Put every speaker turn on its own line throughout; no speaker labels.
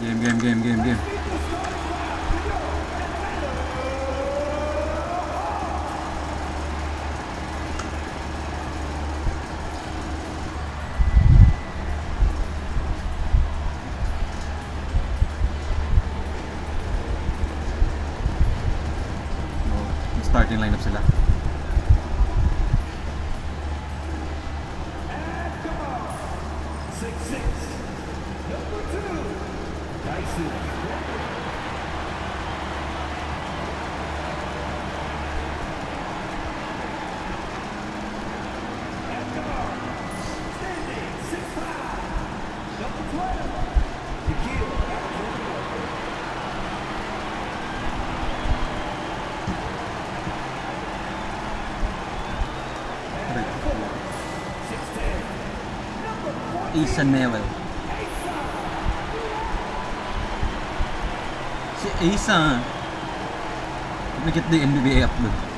Game. Starting lineup sila. Ethan Newell. Si Asa. Look at the NBA upload.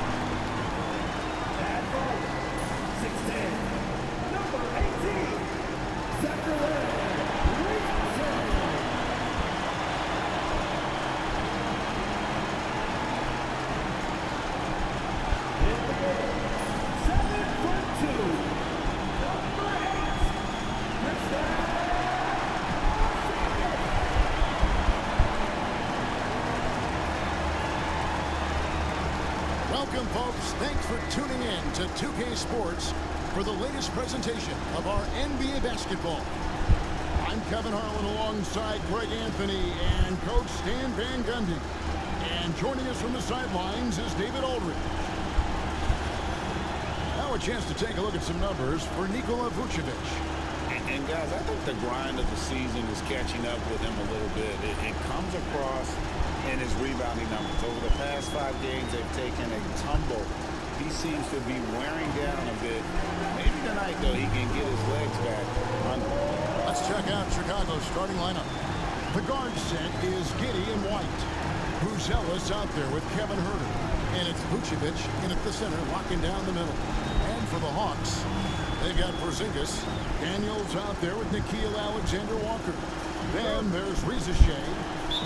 Welcome, folks. Thanks for tuning in to 2K Sports for the latest presentation of our NBA basketball. I'm Kevin Harlan alongside Greg Anthony and Coach Stan Van Gundy. And joining us from the sidelines is David Aldridge. Now a chance to take a look at some numbers for Nikola Vucevic.
And guys, I think the grind of the season is catching up with him a little bit. It comes across in his rebounding numbers. Over the past 5 games, they've taken a tumble. He seems to be wearing down a bit. Maybe tonight, though, he can get his legs back under.
Let's check out Chicago's starting lineup. The guard set is Giddey and White. Bruzelis out there with Kevin Huerter. And it's Vucevic in at the center, locking down the middle. And for the Hawks, they've got Porzingis. Daniels out there with Nickeil Alexander-Walker. Then there's Reza Shea.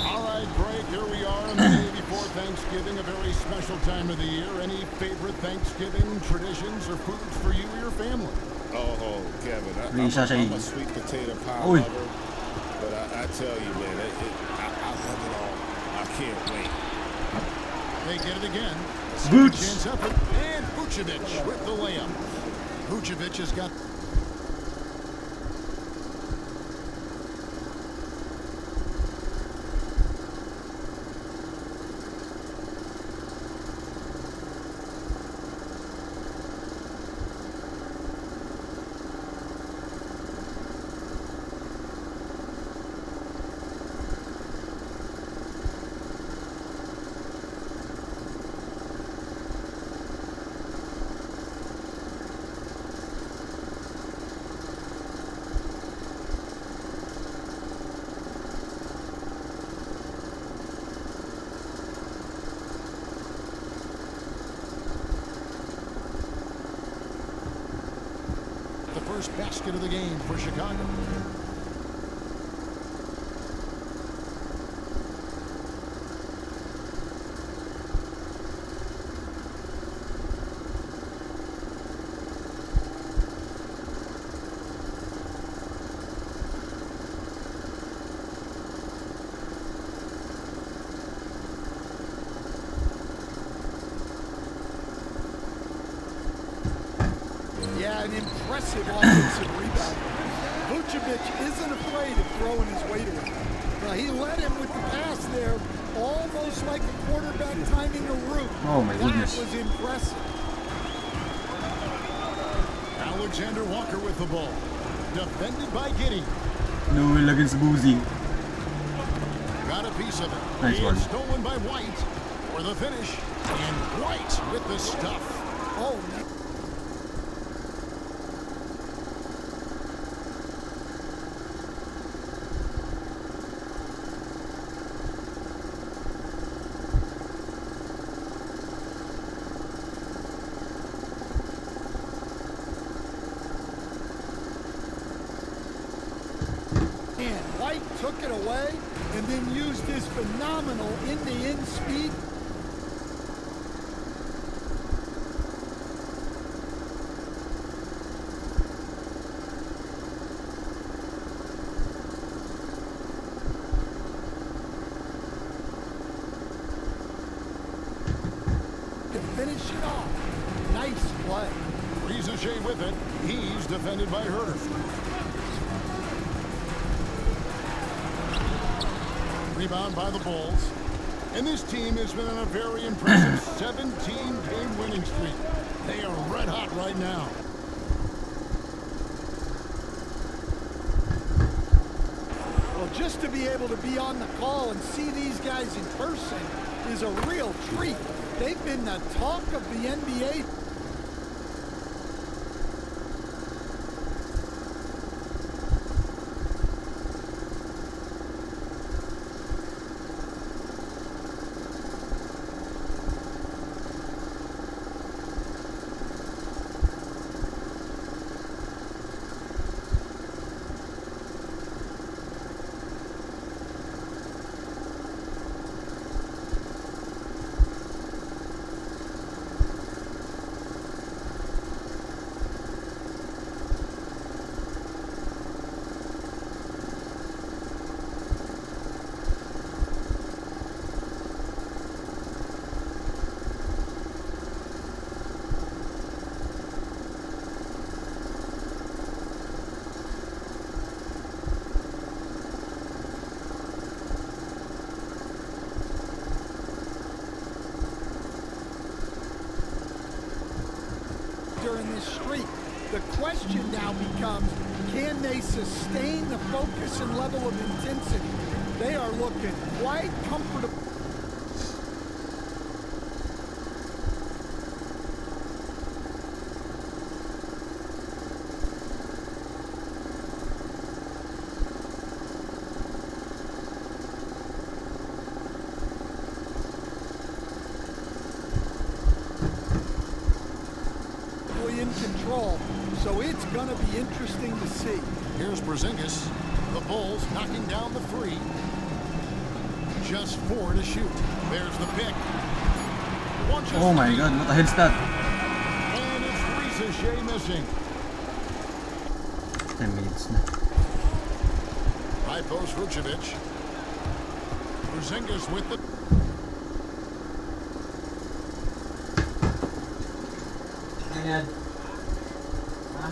All right, Greg, here we are on the day before Thanksgiving, a very special time of the year. Any favorite Thanksgiving traditions or foods for you or your family?
Oh, Kevin, I'm a sweet potato pie lover, but I tell you, man, I love it all. I can't wait.
They get it again.
Boots.
And Vucevic with the layup. Vucevic has got... First basket of the game for Chicago.
Yeah, an impressive offensive rebound. Vucevic isn't afraid of throwing his weight around. Now, he led him with the pass there, almost like a quarterback timing a route.
Oh, my goodness.
That was impressive.
Alexander Walker with the ball. Defended by Giddey.
No, against Boozy.
Got a piece of it.
Nice one.
Stolen by White for the finish. And White with the stuff.
Oh, man. White took it away and then used his phenomenal end-to-end speed. To finish it off. Nice play.
Rizachet with it. He's defended by Herter. Rebound by the Bulls. And this team has been on a very impressive 17-game winning streak. They are red hot right now.
Well, just to be able to be on the call and see these guys in person is a real treat. They've been the talk of the NBA. During this streak, the question now becomes, can they sustain the focus and level of intensity? They are looking quite comfortable. In control, so it's going to be interesting to see.
Here's Porzingis. The Bulls knocking down the three. Just 4 to shoot. There's the pick.
Oh my god, what the hell's that?
And it's Rizachet missing.
10 minutes na.
High post Vucevic. Porzingis with the...
Ayan. Ha?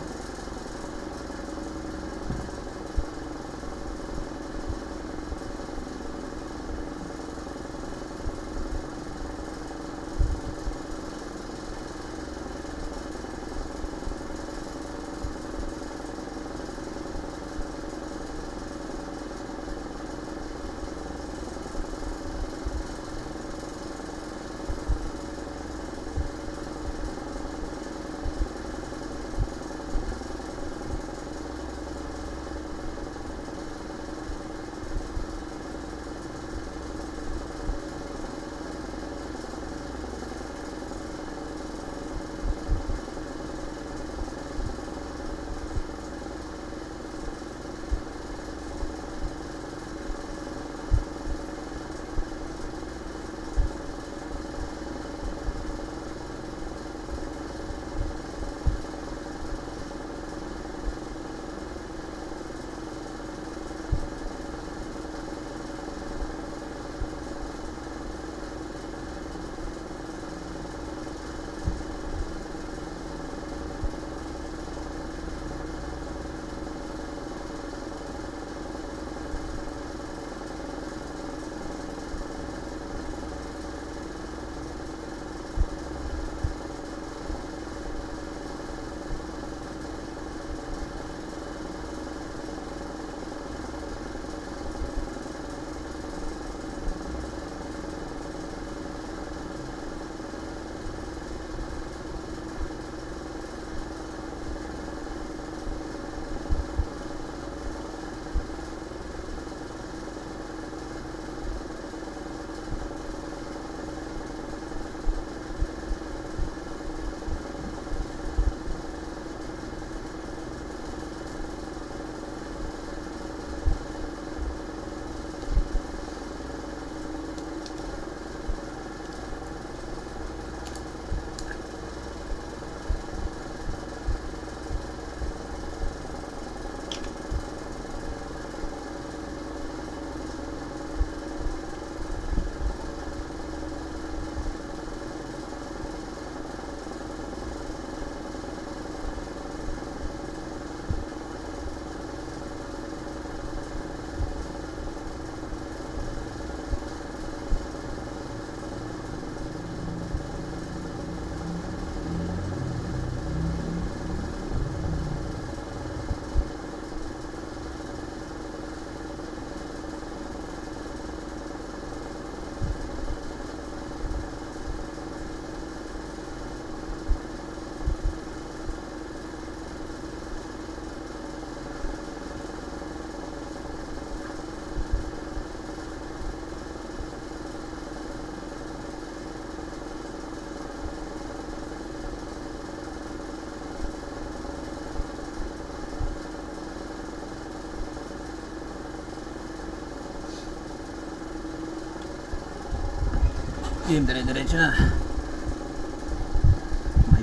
Game, dire-diretso na.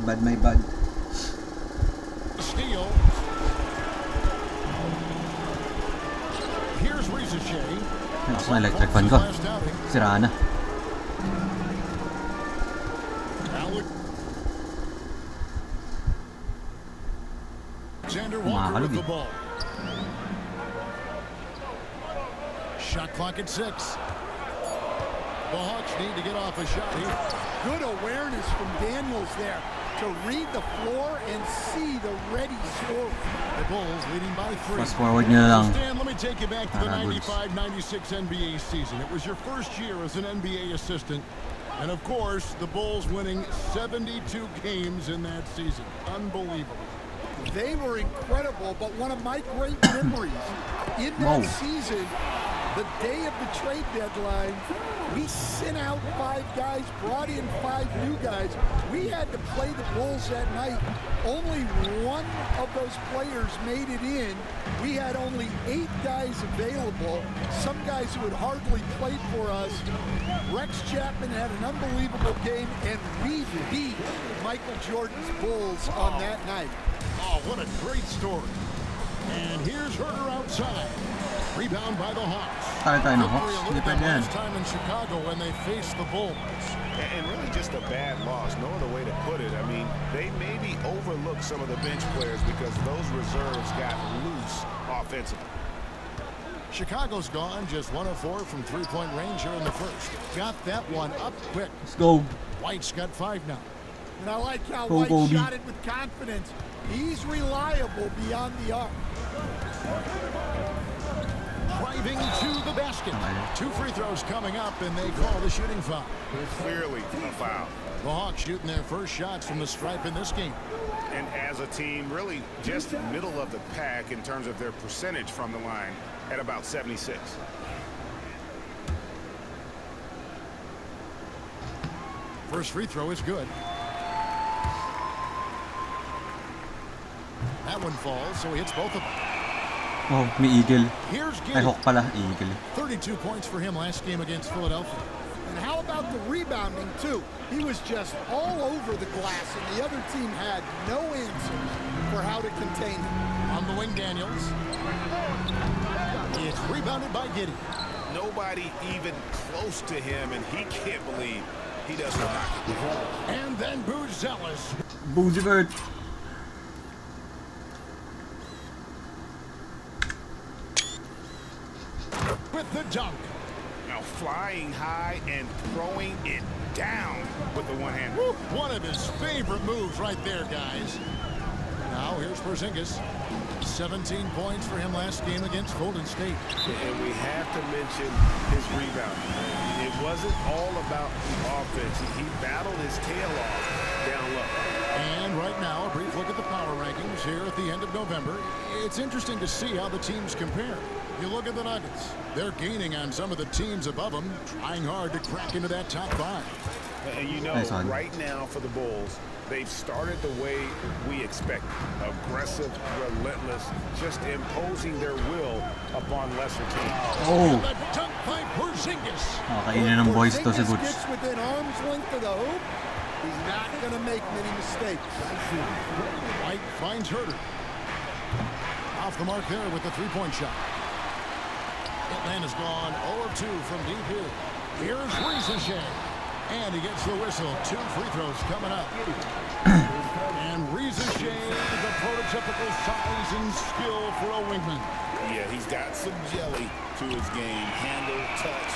My bad.
Steal. Here's Ricochet.
Lakas ng electric fan ko. Sira na.
Alexander Walker with the ball. Shot clock at 6. The Hawks need to get off a shot here.
Good awareness from Daniels there to read the floor and see the ready score.
The Bulls leading by 3.
Fast forward nyo na lang.
Stan, let me take you back to the 95-96 NBA season. It was your first year as an NBA assistant. And of course, the Bulls winning 72 games in that season. Unbelievable.
They were incredible, but one of my great memories in that season, the day of the trade deadline, we sent out 5 guys, brought in 5 new guys. We had to play the Bulls that night. Only one of those players made it in. We had only 8 guys available, some guys who had hardly played for us. Rex Chapman had an unbelievable game, and we beat Michael Jordan's Bulls on that night.
Oh, what a great story. And here's Herter outside. Rebound by the Hawks.
Tayo ng Hawks. Hindi pwede yan.
Last time in Chicago when they faced the Bulls.
And really just a bad loss. No other way to put it. I mean, they maybe overlooked some of the bench players because those reserves got loose offensively.
Chicago's gone just 1 of 4 from three-point range here in the first. Got that one up quick.
Let's go.
White's got 5 now.
And I like how
Go,
White
Kobe.
shot it with confidence. He's reliable beyond the arc.
Driving to the basket. 2 free throws coming up, and they call the shooting foul.
Clearly a foul.
The Hawks shooting their first shots from the stripe in this game.
And as a team, really just middle of the pack in terms of their percentage from the line at about 76.
First free throw is good. That one falls, so he hits both of them.
Oh, may eagle.
Here's
Ay,
Giddy.
Hawk pala. Eagle.
32 points for him last game against Philadelphia.
And how about the rebounding, too? He was just all over the glass, and the other team had no answers for how to contain him.
On the wing, Daniels. It's rebounded by Giddy.
Nobody even close to him, and he can't believe he doesn't knock it.
And then Buzelis.
Boozy Bird.
With the dunk.
Now flying high and throwing it down with the one hand.
Woo, one of his favorite moves right there, guys. Now here's Porzingis. 17 points for him last game against Golden State.
And we have to mention his rebounding. It wasn't all about the offense. He battled his tail off down low.
And right now, a brief look at the power rankings here at the end of November. It's interesting to see how the teams compare. You look at the Nuggets. They're gaining on some of the teams above them, trying hard to crack into that top 5.
And you know, right now for the Bulls, they've started the way we expected. Aggressive, relentless, just imposing their will upon lesser teams.
Oh.
The dunk by Porzingis.
Kainin ng boys to si
Porzingis
Boots.
gets within arm's length of the hoop. He's not going to make many mistakes.
White finds Herter. Off the mark there with the three-point shot. Atlanta's gone 0 of 2 from deep here. Here's Ricochet. And he gets the whistle. 2 free throws coming up. And Ricochet, the prototypical size and skill for a wingman.
Yeah, he's got some jelly to his game. Handle, touch.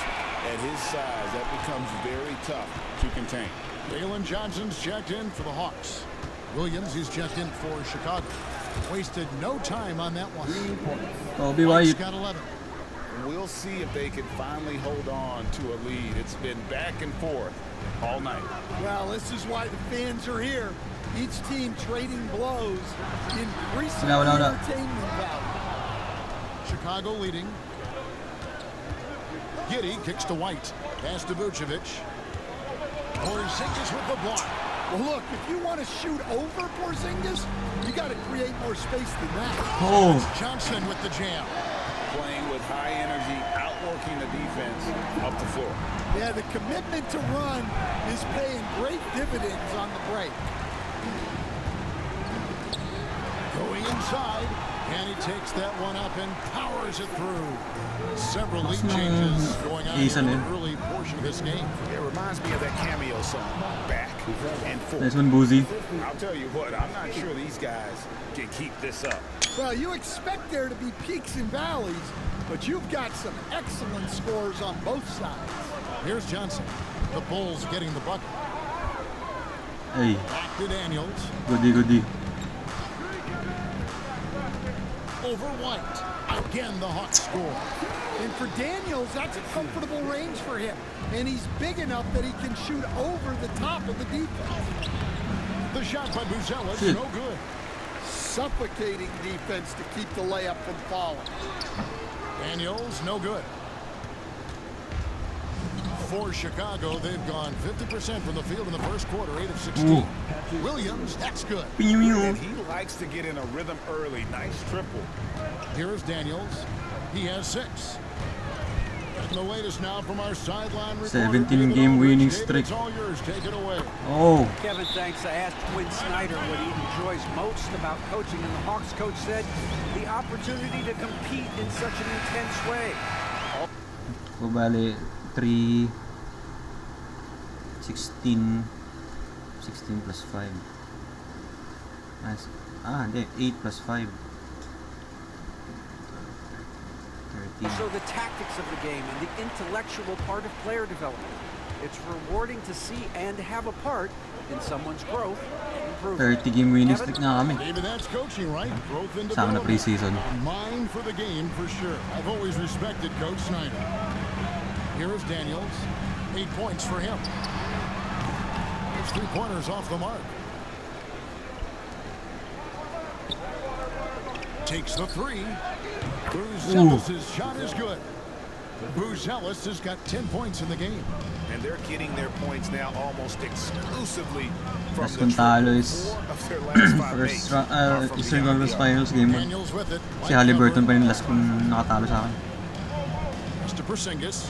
At his size, that becomes very tough to contain.
Jalen Johnson's checked in for the Hawks. Williams, he's checked in for Chicago. Wasted no time on that one.
Kobe
White's
White.
got 11.
We'll see if they can finally hold on to a lead. It's been back and forth all night.
Well, this is why the fans are here. Each team trading blows, increasing the entertainment value.
Chicago leading. Giddy kicks to White. Pass to Vucevic. Porzingis with the block.
Well, look, if you want to shoot over Porzingis, you got to create more space than that.
Oh.
Johnson with the jam.
Playing with high energy, outworking the defense, up the floor.
Yeah, the commitment to run is paying great dividends on the break.
Going inside, and he takes that one up and powers it through. Several lead changes going on in the early portion of this game.
It reminds me of that cameo song, Back and Forth.
Nice one, Boozy.
I'll tell you what, I'm not sure these guys can keep this up.
Well, you expect there to be peaks and valleys, but you've got some excellent scores on both sides.
Here's Johnson. The Bulls getting the bucket.
Hey,
Back to Daniels.
goody.
Over White. Again, the Hawks score.
And for Daniels, that's a comfortable range for him. And he's big enough that he can shoot over the top of the defense.
The shot by Buzella is no good.
Suffocating defense to keep the layup from falling.
Daniels, no good. For Chicago, they've gone 50% from the field in the first quarter, 8 of 16.
Ooh.
Williams, that's good.
And he likes to get in a rhythm early. Nice triple.
Here's Daniels. He has 6. And the latest now from our sideline reporter.
17-game winning streak.
It's all yours. Take it away.
Oh,
Kevin, thanks. I asked Quinn Snyder what he enjoys most about coaching, and the Hawks coach said the opportunity to compete in such an intense way.
so bali 3, 16 plus 5. Nice. Hindi, 8 plus 5. 13.
So the tactics of the game and the intellectual part of player development. It's rewarding to see and have a part in someone's growth and improvement.
30-game winning streak nga kami.
Maybe that's coaching, right? Growth and
Saka na
development.
pre-season.
Mind for the game for sure. I've always respected Coach Snyder. Here is Daniels. 8 points for him. His 3-pointers off the mark. Takes the 3. Buzellis' shot is good. Buzellis has got 10 points in the game.
And they're getting their points now almost exclusively from
Mas
the
kung talo
triple.
is
4 of their last 5
first
makes are from
Eastern
beyond
Conference
the arc.
Finals game 1.
Daniels with it.
Si Halliburton pa rin last kung nakatalo sa akin.
Mr. Porzingis.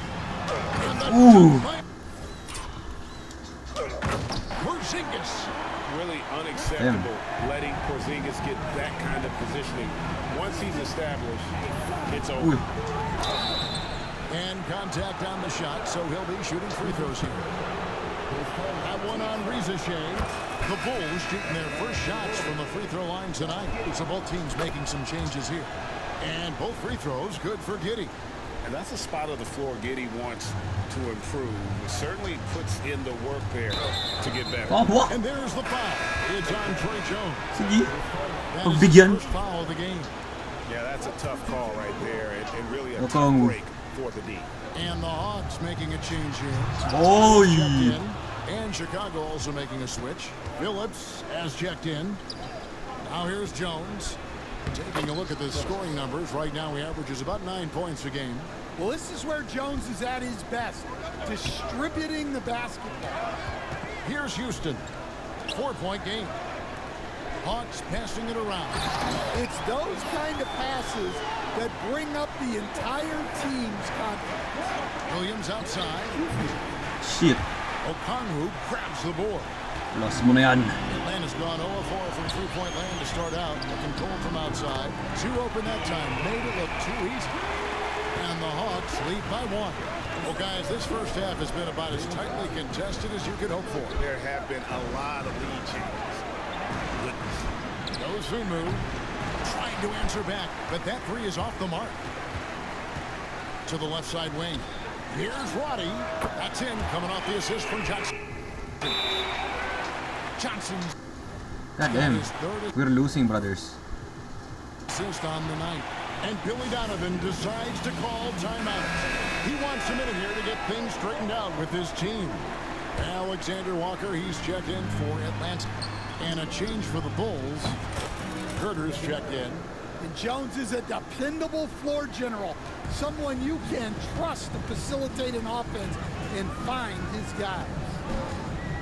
Ooh!
Porzingis.
Really unacceptable letting Porzingis get that kind of positioning. Once he's established, it's over.
Ooh.
And contact on the shot, so he'll be shooting free throws here. That one on Rizachet. The Bulls shooting their first shots from the free throw line tonight. So both teams making some changes here. And both free throws good for Giddey.
And that's a spot of the floor Giddey wants to improve. It certainly puts in the work there to get better.
Oh, what?
And there's the foul. It's on Trey Jones.
Sige.
That is
Pagbigyan.
the first foul of the game.
Yeah, that's a tough call right there, and really a
Okay.
tough break for the D.
And the Hawks making a change here.
Oy!
Checked in. And Chicago also making a switch. Phillips has checked in. Now here's Jones. Taking a look at the scoring numbers. Right now he averages about 9 points a game.
Well, this is where Jones is at his best, distributing the basketball.
Here's Houston. 4-point game. Hawks passing it around.
It's those kind of passes that bring up the entire team's confidence.
Williams outside.
Shit.
Okongwu grabs the board.
Lost mo na yan.
Atlanta's gone 0-4 from three-point land to start out. Looking cold from outside. 2 open that time. Made it look too easy. And the Hawks lead by 1. Well, guys, this first half has been about as tightly contested as you could hope for.
There have been a lot of lead changes.
Goes Fumu, trying to answer back, but that 3 is off the mark. To the left side wing. Here's Roddy. That's in, coming off the assist from Johnson. Johnson.
God damn. We're losing, brothers.
Assist on the night. And Billy Donovan decides to call timeout. He wants a minute here to get things straightened out with his team. Alexander Walker, he's checked in for Atlanta. And a change for the Bulls. Herter's checked in.
And Jones is a dependable floor general, someone you can trust to facilitate an offense and find his guys.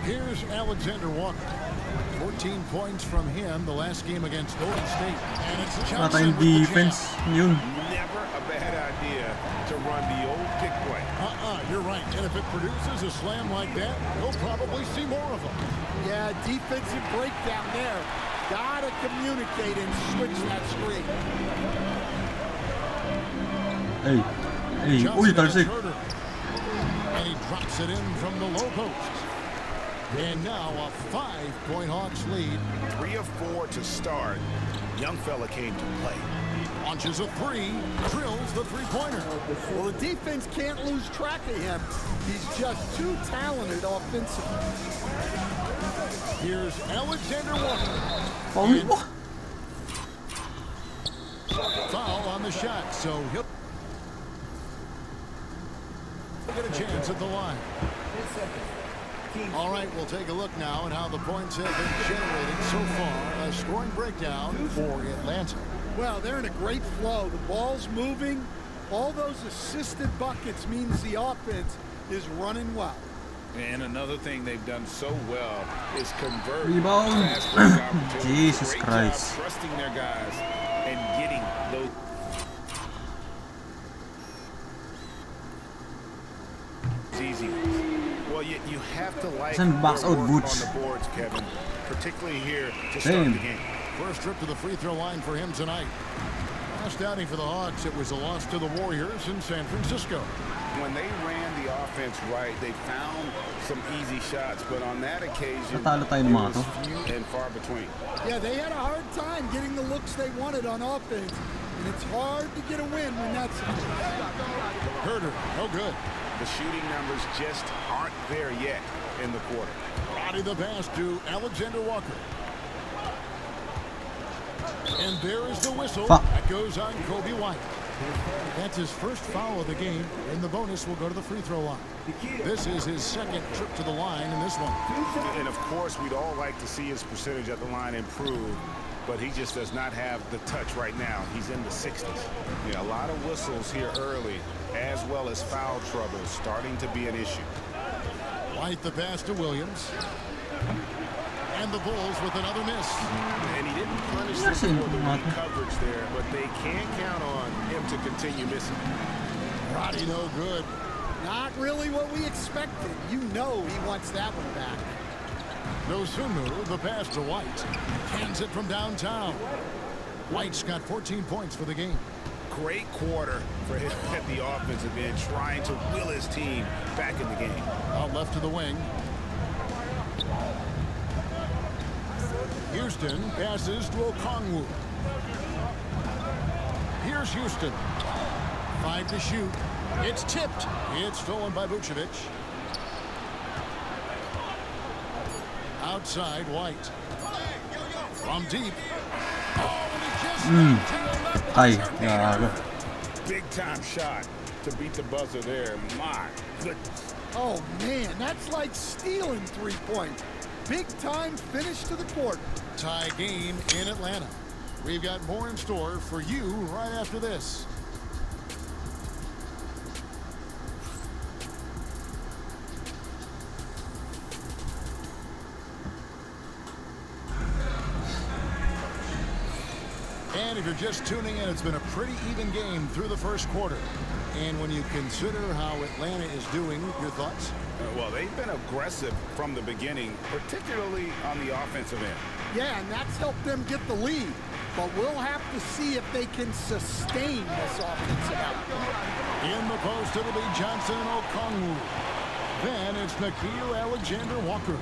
Here's Alexander Walker. 14 points from him the last game against Golden State. And it's
Wala
Johnson
tayong
with the
defense.
jam.
Yun.
Never a bad idea to run the old pick play.
You're right. And if it produces a slam like that, we'll probably see more of them.
Yeah, defensive breakdown there. Gotta communicate and switch that screen.
Hey. Hey. Uy,
Johnson
talsik.
against Herter. And he drops it in from the low post. And now a 5-point Hawks lead.
3 of 4 to start. Young fella came to play.
Launches a three, drills the three-pointer.
Well, the defense can't lose track of him. He's just too talented offensively.
Here's Alexander Walker.
Paul mo.
Foul on the shot, so he'll get a chance at the line. All right, we'll take a look now at how the points have been generated so far. A scoring breakdown for Atlanta.
Well, they're in a great flow. The ball's moving. All those assisted buckets means the offense is running well.
And another thing they've done so well is convert
Rebound.
fast break opportunities.
Jesus
Great
Christ.
job trusting their guys and getting those. Easy ones. Well, you have to like
Saan box
their
out
work
boots?
on the boards, Kevin, particularly here to start
Damn.
the game.
First trip to the free throw line for him tonight. Last outing for the Hawks, it was a loss to the Warriors in San Francisco.
When they ran the offense right, they found some easy shots, but on that occasion,
Natalo tayo ng
it
mga
was
to.
few and far between.
Yeah, they had a hard time getting the looks they wanted on offense, and it's hard to get a win when that's the case.
Herter, no good.
The shooting numbers just aren't there yet in the quarter.
Body the pass to Alexander Walker. And there is the whistle.
Fuck.
That goes on Kobe White. That's his first foul of the game, and the bonus will go to the free throw line. This is his second trip to the line in this one.
And of course, we'd all like to see his percentage at the line improve, but he just does not have the touch right now. He's in the 60s. Yeah, a lot of whistles here early, as well as foul trouble starting to be an issue.
White the pass to Williams. And the Bulls with another miss.
And he didn't punish them
Yes,
for the
Martin.
weak coverage there, but they can't count on him to continue missing.
Roddy no good.
Not really what we expected. You know he wants that one back.
No Sumu, the pass to White. Hands it from downtown. White's got 14 points for the game.
Great quarter for him at the offensive end, trying to will his team back in the game.
Out left to the wing. Houston passes to Okongwu. Here's Houston. 5 to shoot. It's tipped. It's stolen by Vucevic. Outside, White. From deep. Oh, and he just
Ay, gago.
Big time shot to beat the buzzer there. My goodness.
Oh, man, that's like stealing 3 points. Big time finish to the quarter.
tie game in Atlanta. We've got more in store for you right after this. And if you're just tuning in, it's been a pretty even game through the first quarter. And when you consider how Atlanta is doing, your thoughts?
Well, they've been aggressive from the beginning, particularly on the offensive end.
Yeah, and that's helped them get the lead. But we'll have to see if they can sustain this offensive output.
In the post, it'll be Johnson and Okongwu. Then it's Nickeil Alexander-Walker.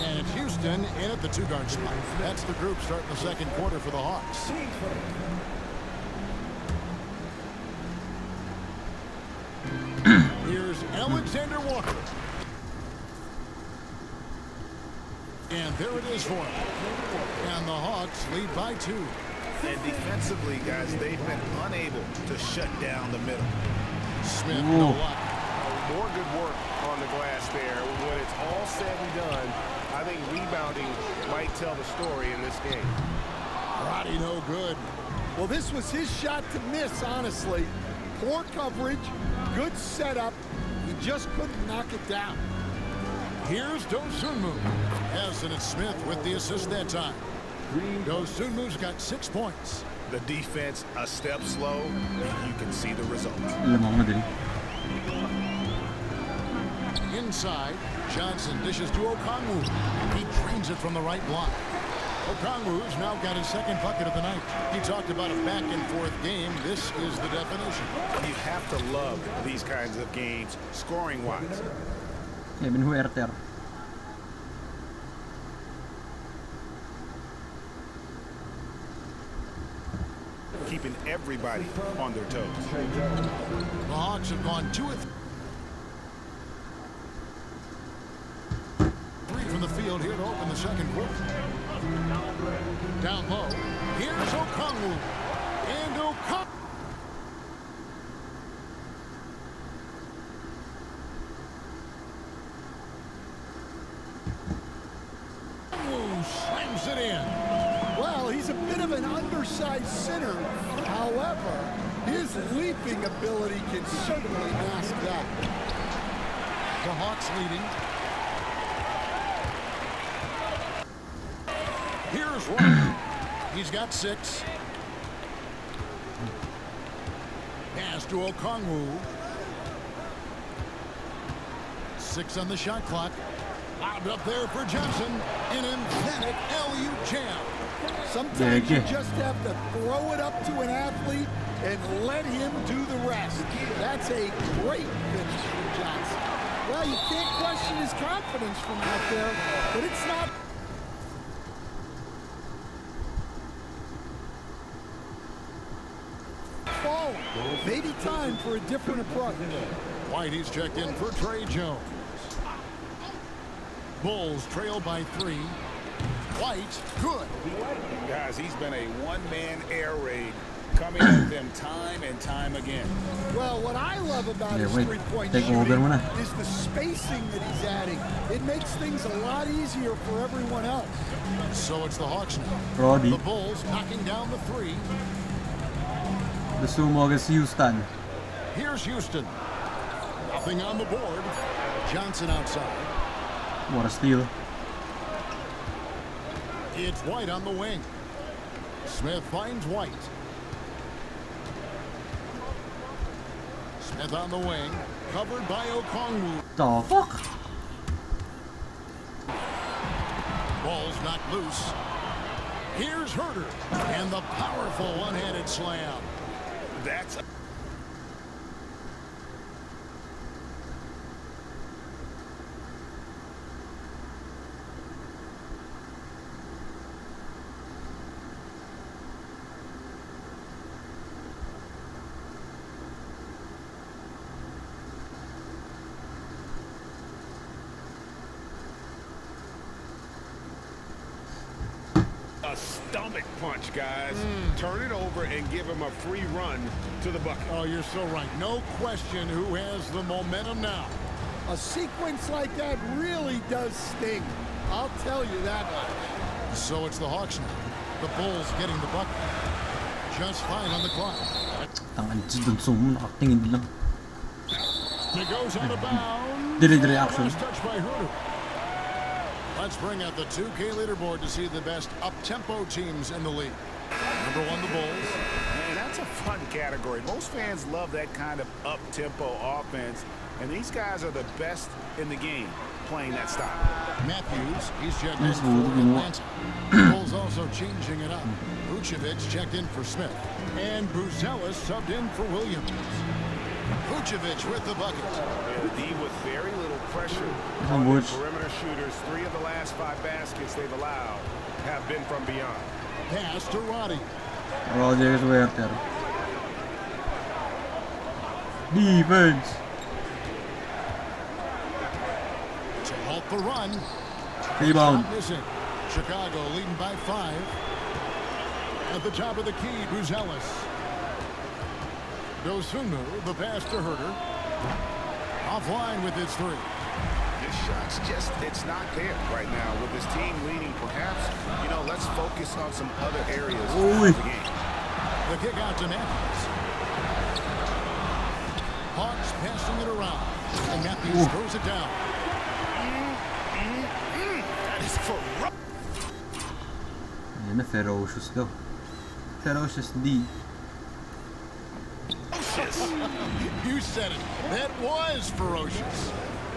And it's Houston in at the two-guard spot. That's the group starting the second quarter for the Hawks. Here's Alexander-Walker. And there it is for him. And the Hawks lead by 2.
And defensively, guys, they've been unable to shut down the middle.
Smith, no luck.
More good work on the glass there. When it's all said and done, I think rebounding might tell the story in this game.
Roddy, no good.
Well, this was his shot to miss, honestly. Poor coverage, good setup. He just couldn't knock it down.
Here's Dosunmu. Yes, and it's Smith with the assist that time. Dosunmu's got 6 points.
The defense a step slow, and you can see the results.
Lamang madali.
Inside, Johnson dishes to Okongwu. He drains it from the right block. Okongwu's now got his second bucket of the night. He talked about a back-and-forth game. This is the definition.
You have to love these kinds of games, scoring-wise.
Kevin Huerter.
Keeping everybody on their toes.
The Hawks have gone 2 of 3 from the field here to open the second quarter. Down low. Here's Okongwu. And Okongwu slams it in.
Well, he's a bit of an undersized center. However, his leaping ability can certainly mask that.
The Hawks leading. Here's one. He's got 6. Pass to Okongwu. 6 on the shot clock. Lobbed up there for Johnson. An emphatic LU jam.
Sometimes you just have to throw it up to an athlete and let him do the rest. That's a great finish from Johnson. Well, you can't question his confidence from out there, but it's not. Falling. Maybe time for a different approach.
Whitey's checked in for Trey Jones. Bulls trail by 3. White, good.
Guys, he's been a one-man air raid, coming at them time and time again.
Well, what I love about his
wait.
three-point
Take
shooting
over, mana.
is the spacing that he's adding. It makes things a lot easier for everyone else.
So it's the Hawks now.
Roddy.
The Bulls knocking down the 3.
Gusto mo against Houston.
Here's Houston. Nothing on the board. Johnson outside.
What a steal.
It's White on the wing. Smith finds White. Smith on the wing. Covered by Okongwu.
The fuck?
Ball's knocked loose. Here's Herter. And the powerful one-handed slam.
That's a stomach punch, guys. Turn it over and give him a free run to the bucket.
Oh, you're so right. No question who has the momentum now.
A sequence like that really does sting. I'll tell you that much.
So it's the Hawks now. The Bulls getting the bucket. Just fine on the clock.
Tangan dun sumo nakatingin lang.
It goes out of bounds.
Dire action.
Last touch by Herter. Let's bring out the 2K leaderboard to see the best up-tempo teams in the league. Number 1, the Bulls.
Man, that's a fun category. Most fans love that kind of up-tempo offense, and these guys are the best in the game playing that style.
Matthews, he's checked in
Nice
for
move, good move.
Atlanta. Bulls also changing it up. Vucevic checked in for Smith. And Buzelis subbed in for Williams. Vucevic with the bucket.
The D with very little pressure
Come
on
on,
their
boys.
perimeter shooters. 3 of the last 5 baskets they've allowed have been from beyond.
Pass to Roddy.
Roger Huerter. Defense.
To halt the run.
Rebound.
Not missing. Chicago leading by 5. At the top of the key, Buzelis. Dosunmu, the pass to Herter. Offline with his 3.
This shot's just, it's not there right now. With this team leading, perhaps, let's focus on some other areas of the game.
The kick out to Matthews. Hawks passing it around. And Matthews throws it down. That is ferocious.
Ayan na, ferocious daw. Ferocious D.
You said it. That was ferocious.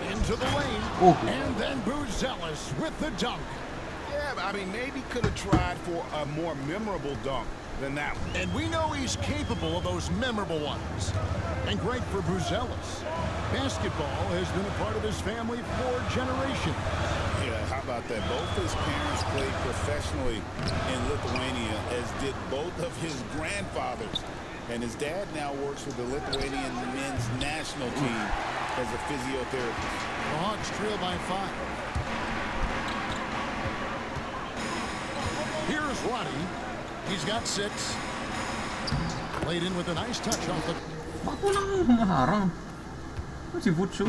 Into the lane.
Oh.
And then Buzelis with the dunk.
Yeah, I mean, maybe could have tried for a more memorable dunk than that one.
And we know he's capable of those memorable ones. And great for Buzelis. Basketball has been a part of his family for generations.
Yeah, how about that? Both his parents played professionally in Lithuania, as did both of his grandfathers. And his dad now works with the Lithuanian men's national team as a physiotherapist.
The Hawks trail by 5. Here's Ronnie. He's got 6. Played in with a nice touch off the...
Bakit walang humaharang? Ano si Vucho?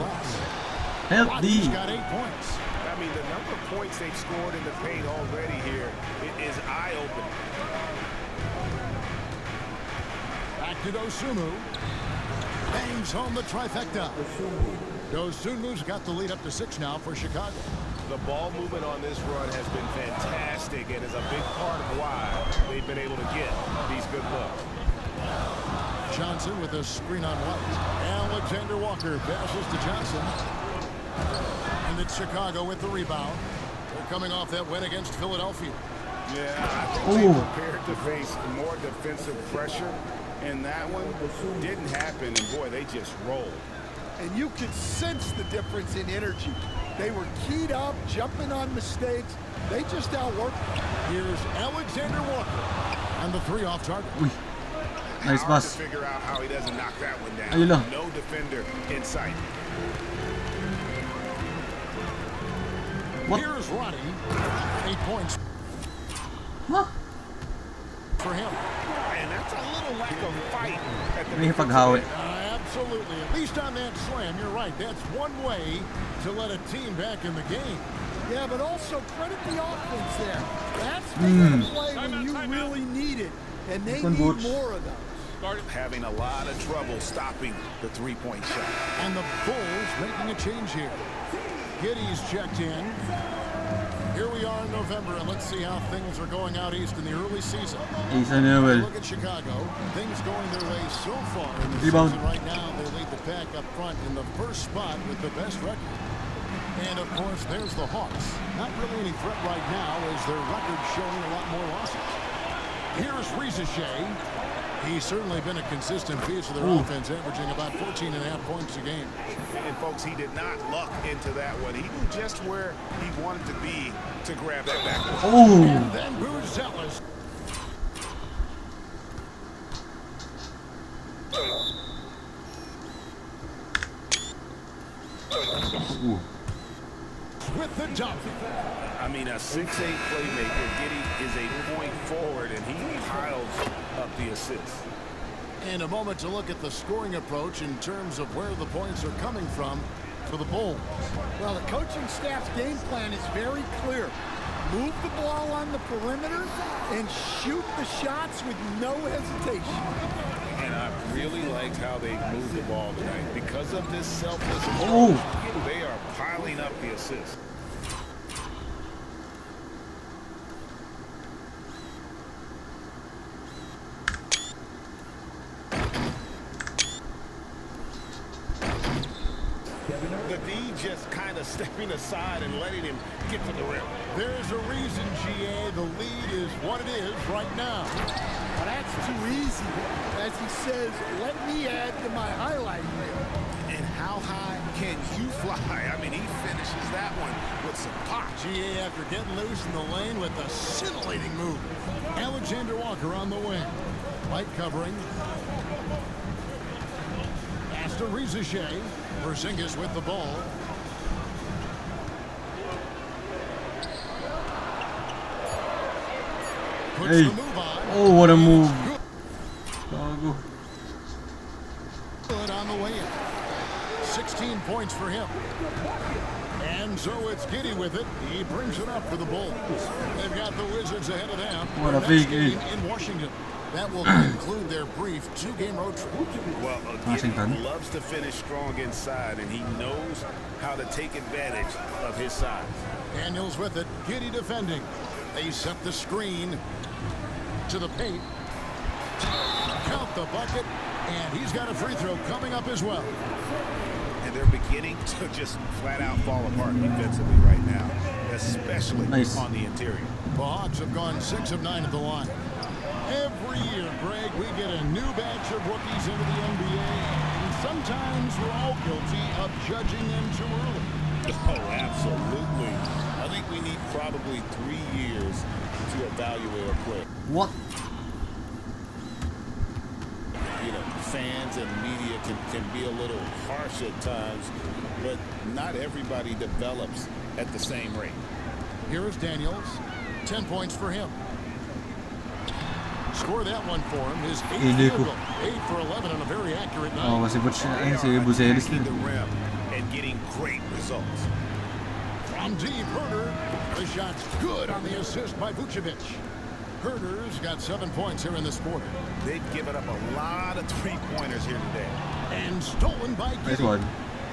Help D.
Ronnie's got 8 points.
I mean, the number of points they've scored in the paint already here is eye-opening.
Back to Dosunmu. Bangs home the trifecta. Dosunmu's got the lead up to 6 now for Chicago.
The ball movement on this run has been fantastic and is a big part of why they've been able to get these good looks.
Johnson with a screen on White. Alexander Walker passes to Johnson. And it's Chicago with the rebound. They're coming off that win against Philadelphia.
Yeah, I think they prepared to face more defensive pressure, and that one didn't happen, and boy, they just rolled.
And you could sense the difference in energy. They were keyed up, jumping on mistakes. They just outworked.
Here's Alexander Walker. And the 3 off target.
Uy. Nice
Hard
pass.
to figure out how he doesn't knock that one down.
Ayun lang.
No defender in sight.
What? Here's Ronnie. 8 points.
Huh?
For him.
And that's a little lack of fight at the
May
defensive
paghawi.
end.
Absolutely. At least on that slam, you're right. That's one way to let a team back in the game.
Yeah, but also credit the offense there. That's making a play when you really need it, and they need more of those.
Started having a lot of trouble stopping the three-point shot.
And the Bulls making a change here. Giddey's checked in. Here we are in November, and let's see how things are going out east in the early season.
Isa Newell.
Look at Chicago. Things going their way so far in the
Rebound.
season right now. They lead the pack up front in the first spot with the best record. And, of course, there's the Hawks. Not really any threat right now as their record's showing a lot more losses. Here's Rizichet. He's certainly been a consistent piece of their offense, averaging about 14.5 points a game.
And, folks, he did not luck into that one. He knew just where he wanted to be to grab that backboard.
Oh!
And then Buzelis. With the dunk.
I mean, a 6'8" playmaker. Giddey is a point forward, and he piles up the assists.
And a moment to look at the scoring approach in terms of where the points are coming from for the Bulls.
Well, the coaching staff's game plan is very clear. Move the ball on the perimeter and shoot the shots with no hesitation.
And I really liked how they moved the ball tonight. Because of this selfless approach,
Oh.
they are piling up the assists. The D just kind of stepping aside and letting him get to the rim.
There's a reason, GA, the lead is what it is right now.
Well, that's too easy. As he says, let me add to my highlight reel.
And how high can you fly? I mean, he finishes that one with some pop.
GA after getting loose in the lane with a scintillating move. Alexander Walker on the wing. Light covering. Pass to Rizichet. Porzingis with the ball. Puts
Hey.
the move on.
Oh, what a move. Gago.
Good on the way in. 16 points for him. And so it's Giddey with it. He brings it up for the Bulls. They've got the Wizards ahead of them.
What a
Next
big
game
eight.
in Washington. That will conclude their brief 2-game road trip.
Well,
Washington.
Giddey loves to finish strong inside, and he knows how to take advantage of his size.
Daniels with it. Giddy defending. They set the screen to the paint. Count the bucket. And he's got a free throw coming up as well.
And they're beginning to just flat out fall apart defensively right now, especially on the interior.
The Hawks have gone 6 of 9 at the line. Every year, Greg, we get a new batch of rookies into the NBA, and sometimes we're all guilty of judging them too early.
Oh, absolutely. I think we need probably 3 years to evaluate a player.
What?
You know, fans and media can be a little harsh at times, but not everybody develops at the same rate.
Here is Daniels. 10 points for him. Score that one for him. His 8th field goal. 8 for 11 on a very accurate night.
Oh, kasi si Buzelis
Attacking
na.
the rim and getting great results.
From deep, Herder. The shot's good on the assist by Vucevic. Herder's got 7 points here in this quarter.
They've given up a lot of three-pointers here today.
And stolen by
Nice
Giddy.
one.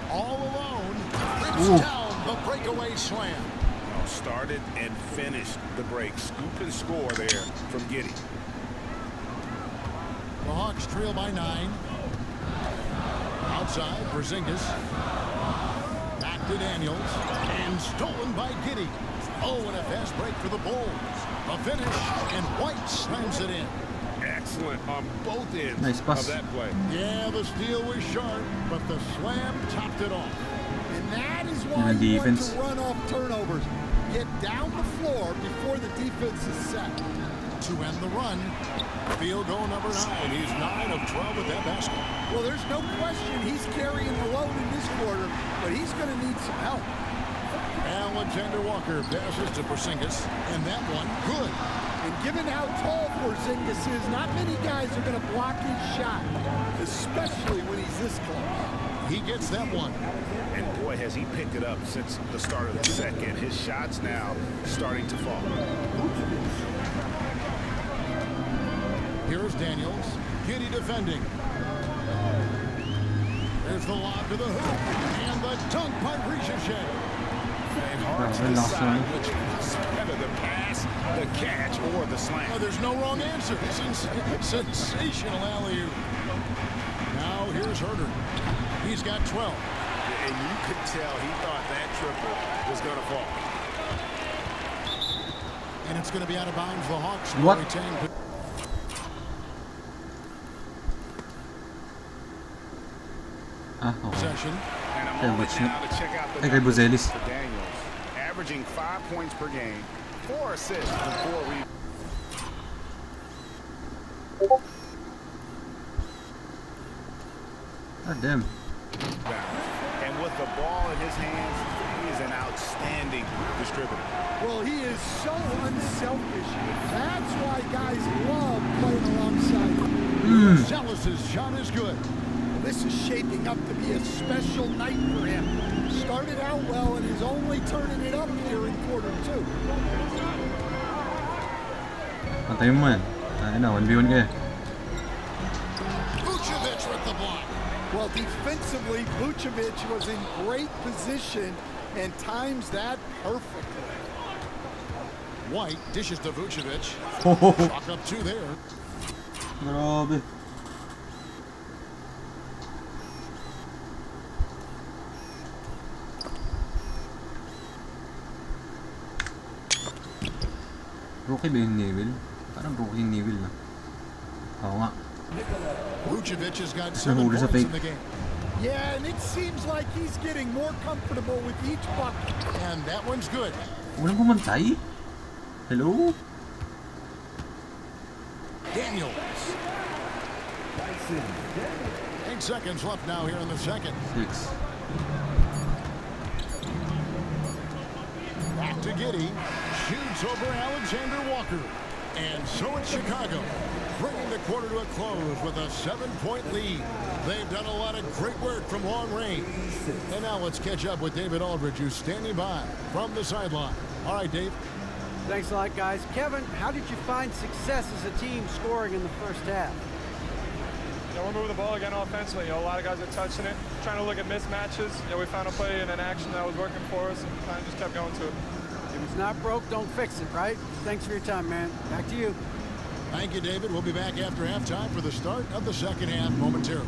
All alone. Rips down the breakaway slam.
Started and finished the break. Scoop and score there from Giddy.
The Hawks trail by 9. Outside, Porzingis. Back to Daniels. And stolen by Giddy. Oh, and a fast break for the Bulls. A finish, and White slams it in.
Excellent on both ends
Nice pass.
of that play.
Yeah, the steal was sharp, but the slam topped it off.
And that is why
And
you want
defense.
to run off turnovers. Get down the floor before the defense is set.
To end the run, field goal number 9. He's 9 of 12 with that basket.
Well, there's no question he's carrying the load in this quarter, but he's going to need some help.
Alexander Walker passes to Porzingis, and that one good.
And given how tall Porzingis is, not many guys are going to block his shot, especially when he's this close.
He gets that one.
And boy, has he picked it up since the start of the second. His shot's now starting to fall.
Here's Daniels. Giddy defending. There's the lob to the hoop. And the dunk by Ricochet.
And hard to decide which is better, the pass, the catch, or the slam.
Oh, there's no wrong answer. Sensational alley-oop. Now here's Herder. He's got 12.
And you could tell he thought that triple was going to fall.
And it's going to be out of bounds. The Hawks
What?
retain
Ah, okay.
possession.
And a
Okay,
moment
what's
now to check out the
Okay,
numbers
Buzelis.
for Daniels. Averaging 5 points per game, 4 assists, and 4 rebounds.
God damn.
And with the ball in his hands, he is an outstanding distributor.
Well, he is so unselfish. That's why guys love playing alongside him.
Zellis's shot is good.
Well, this is shaping up to be a special night for him. Started out well and is only turning it up here in quarter 2.
Patayin mo yan. Ayun na, 1v1 ka eh.
Vucevic with the block.
Well, defensively, Vucevic was in great position and times that perfectly.
White dishes to Vucevic. Chalk up 2 there.
Grabe. Rookie ba yung Newell? Parang rookie yung Newell na. Oo nga.
Vucevic has got
It's
7
a
points
fake.
in the game.
Yeah, and it seems like he's getting more comfortable with each bucket.
And that one's good.
Walang pumantay? Hello?
Daniels. 8 seconds left now here in the second.
6.
Back to Giddy. Shoots over Alexander Walker. And so it's Chicago, bringing the quarter to a close with a 7-point lead. They've done a lot of great work from long range. And now let's catch up with David Aldridge, who's standing by from the sideline. All right, Dave.
Thanks a lot, guys. Kevin, how did you find success as a team scoring in the first half?
we're moving the ball again offensively. A lot of guys are touching it, trying to look at mismatches. We found a play in an action that was working for us and kind of just kept going to it.
If it's not broke, don't fix it, right? Thanks for your time, man. Back to you.
Thank you, David. We'll be back after halftime for the start of the second half momentarily.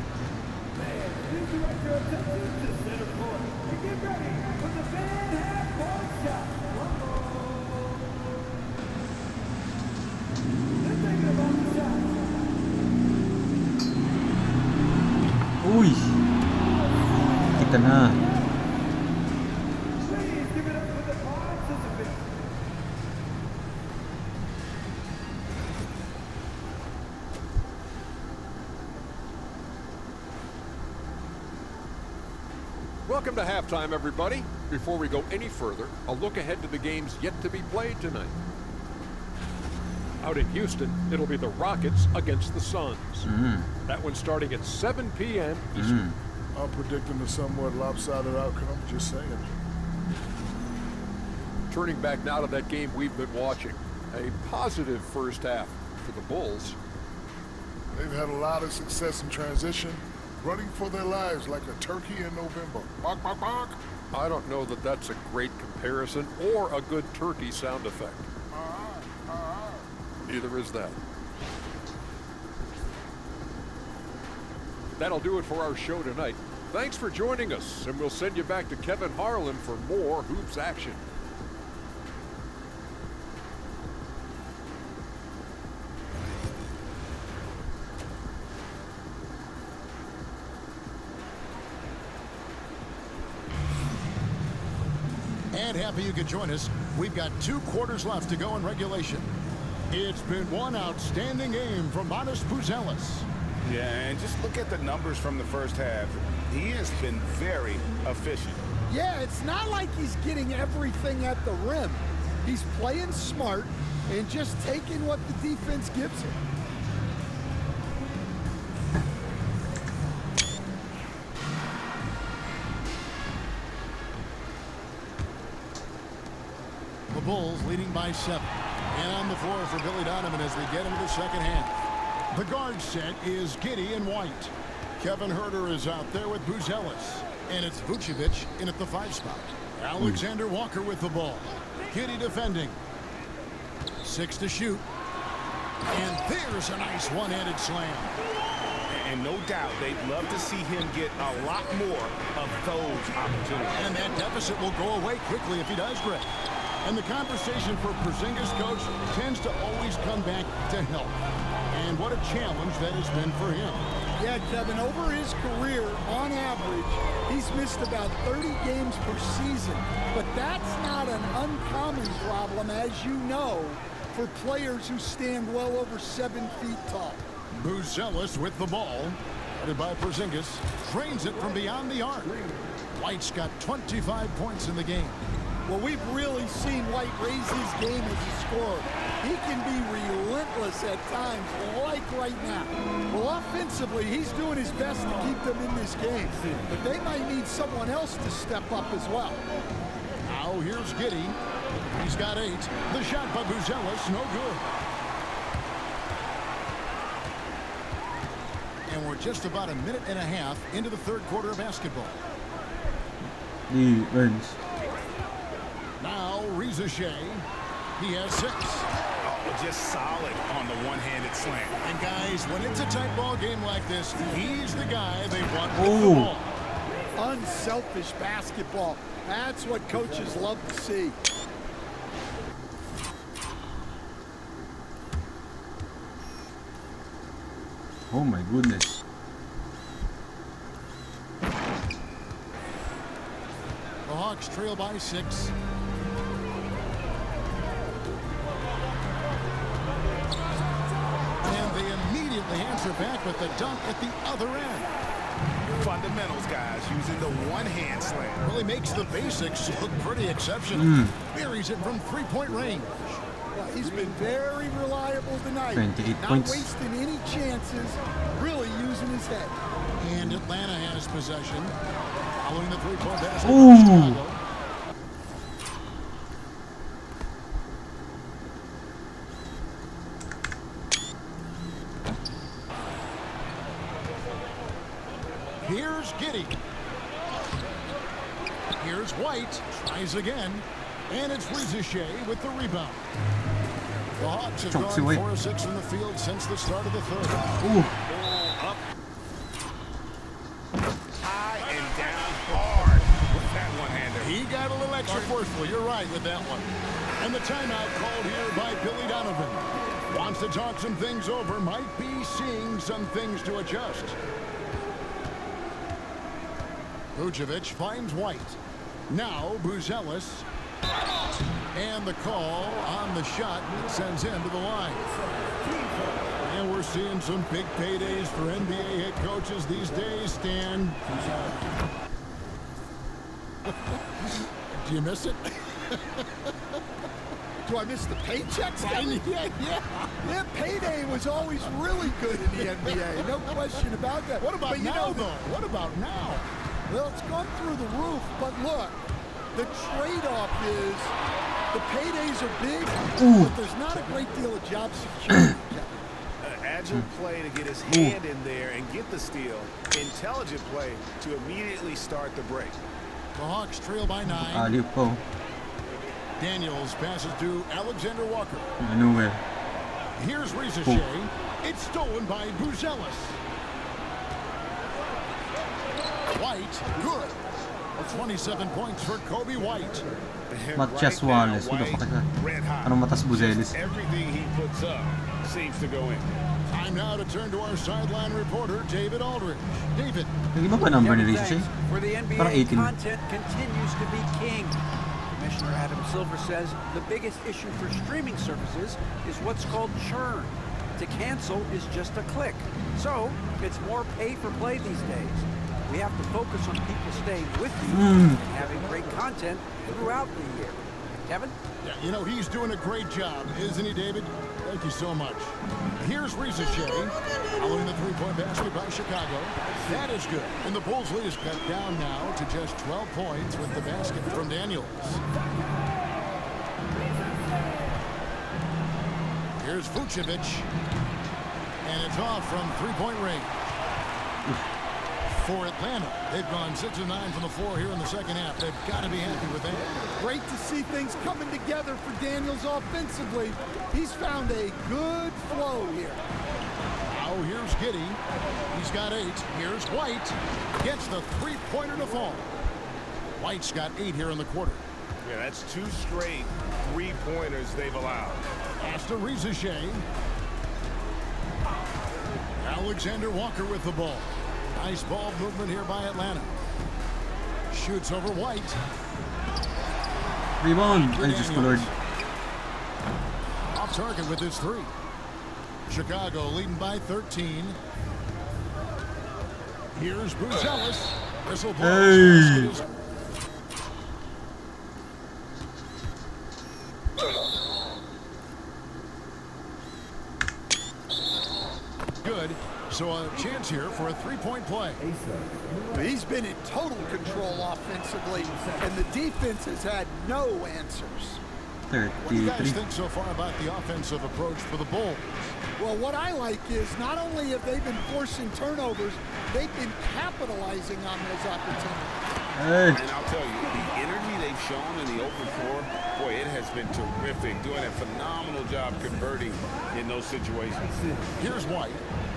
Uy, kita na.
Welcome to halftime, everybody. Before we go any further, a look ahead to the games yet to be played tonight. Out in Houston, it'll be the Rockets against the Suns. That one's starting at 7 p.m. Eastern.
I'm predicting a somewhat lopsided outcome, just saying.
Turning back now to that game we've been watching. A positive first half for the Bulls.
They've had a lot of success in transition, running for their lives like a turkey in November. Bark, bark, bark.
I don't know that that's a great comparison or a good turkey sound effect. Neither is that. That'll do it for our show tonight. Thanks for joining us, and we'll send you back to Kevin Harlan for more Hoops action.
And happy you could join us. We've got 2 quarters left to go in regulation. It's been one outstanding game from Matas Buzelis.
Yeah, and just look at the numbers from the first half. He has been very efficient.
Yeah, it's not like he's getting everything at the rim. He's playing smart and just taking what the defense gives him.
The Bulls leading by 7. And on the floor for Billy Donovan as we get into the second half. The guard set is Giddey and White. Kevin Huerter is out there with Buzelis. And it's Vucevic in at the 5 spot. Alexander Walker with the ball. Giddey defending. 6 to shoot. And there's a nice one-handed slam.
And no doubt they'd love to see him get a lot more of those opportunities.
And that deficit will go away quickly if he does, Greg. And the conversation for Porzingis, coach, tends to always come back to health. And what a challenge that has been for him.
Yeah, Kevin, over his career, on average, he's missed about 30 games per season. But that's not an uncommon problem, as you know, for players who stand well over 7 feet tall.
Buzelis with the ball, headed by Porzingis, drains it from beyond the arc. White's got 25 points in the game.
Well, we've really seen White raise his game as a scorer. He can be relentless at times, like right now. Well, offensively, he's doing his best to keep them in this game. But they might need someone else to step up as well.
Now here's Giddey. He's got 8. The shot by Buzelis, no good. And we're just about a minute and a half into the third quarter of basketball.
Defense.
Now Reza Shea. He has 6.
Oh, just solid on the one-handed slam.
And guys, when it's a tight ball game like this, he's the guy they want with the ball.
Unselfish basketball. That's what coaches love to see.
Oh my goodness.
The Hawks trail by 6. And they immediately answer back with the dunk at the other end.
Fundamentals, guys, using the one-hand slam.
Really makes the basics look pretty exceptional. Buries it from 3-point range.
Well, he's been very reliable tonight.
28
Not
points.
wasting any chances, really using his head.
And Atlanta has possession. Following the 3-point basket
Ooh.
from Chicago. White tries again, and it's Ricochet with the rebound. The Hawks have gone 4 of 6 from the field since the start of the third.
Ooh.
Up. High and down hard with that one-hander.
He got a little extra forceful. You're right with that one. And the timeout called here by Billy Donovan. Wants to talk some things over. Might be seeing some things to adjust. Vucevic finds White. Now Buzelis. And the call on the shot that sends him to the line. And we're seeing some big paydays for NBA head coaches these days, Stan. Do you miss it?
Do I miss the paychecks?
Yeah.
Payday was always really good in the NBA. No question about that.
What about
but
now, though? What about now?
Well, it's gone through the roof, but look, the trade-off is the paydays are big, but there's not a great deal of job security.
Agile play to get his hand in there and get the steal. Intelligent play to immediately start the break.
The Hawks trail by 9.
Alley-oop po.
Daniels passes to Alexander Walker.
Nowhere.
Here's Ricochet. It's stolen by Buzelis. White, good. 27 points for Kobe White.
Matias Wallace. Anong matas Buzelis?
Everything he puts up seems to go in.
Time now to turn to our sideline reporter, David Aldridge. David.
Nag-iba ba number ni Ricochet?
For the
Parang
NBA,
18.
content continues to be king. Commissioner Adam Silver says the biggest issue for streaming services is what's called churn. To cancel is just a click. So it's more pay for play these days. We have to focus on people staying with you and having great content throughout the year. Kevin?
Yeah, you know, he's doing a great job, isn't he, David? Thank you so much. Here's Ricochet. Following the three-point basket by Chicago. That is good. And the Bulls lead is cut down now to just 12 points with the basket from Daniels. Here's Vucevic. And it's off from three-point range. For Atlanta, they've gone 6 of 9 from the floor here in the second half. They've got to be happy with that.
Great to see things coming together for Daniels offensively. He's found a good flow here.
Now here's Giddey. He's got 8. Here's White. Gets the three-pointer to fall. White's got 8 here in the quarter.
Yeah, that's 2 straight three-pointers they've allowed.
Pass to Ricochet. Alexander Walker with the ball. Nice ball movement here by Atlanta. Shoots over White.
Rebound. Ay, Diyos ko Lord.
Off target with his 3. Chicago leading by 13. Here's Buzelis. Whistle ball.
Hey.
Good. So a chance here for a three-point play.
He's been in total control offensively, and the defense has had no answers.
What do you guys
33.
think so far about the offensive approach for the Bulls?
Well, what I like is not only have they been forcing turnovers, they've been capitalizing on those opportunities.
Hey.
And I'll tell you, the energy they've shown in the open floor, boy, it has been terrific. Doing a phenomenal job converting in those situations.
Here's White.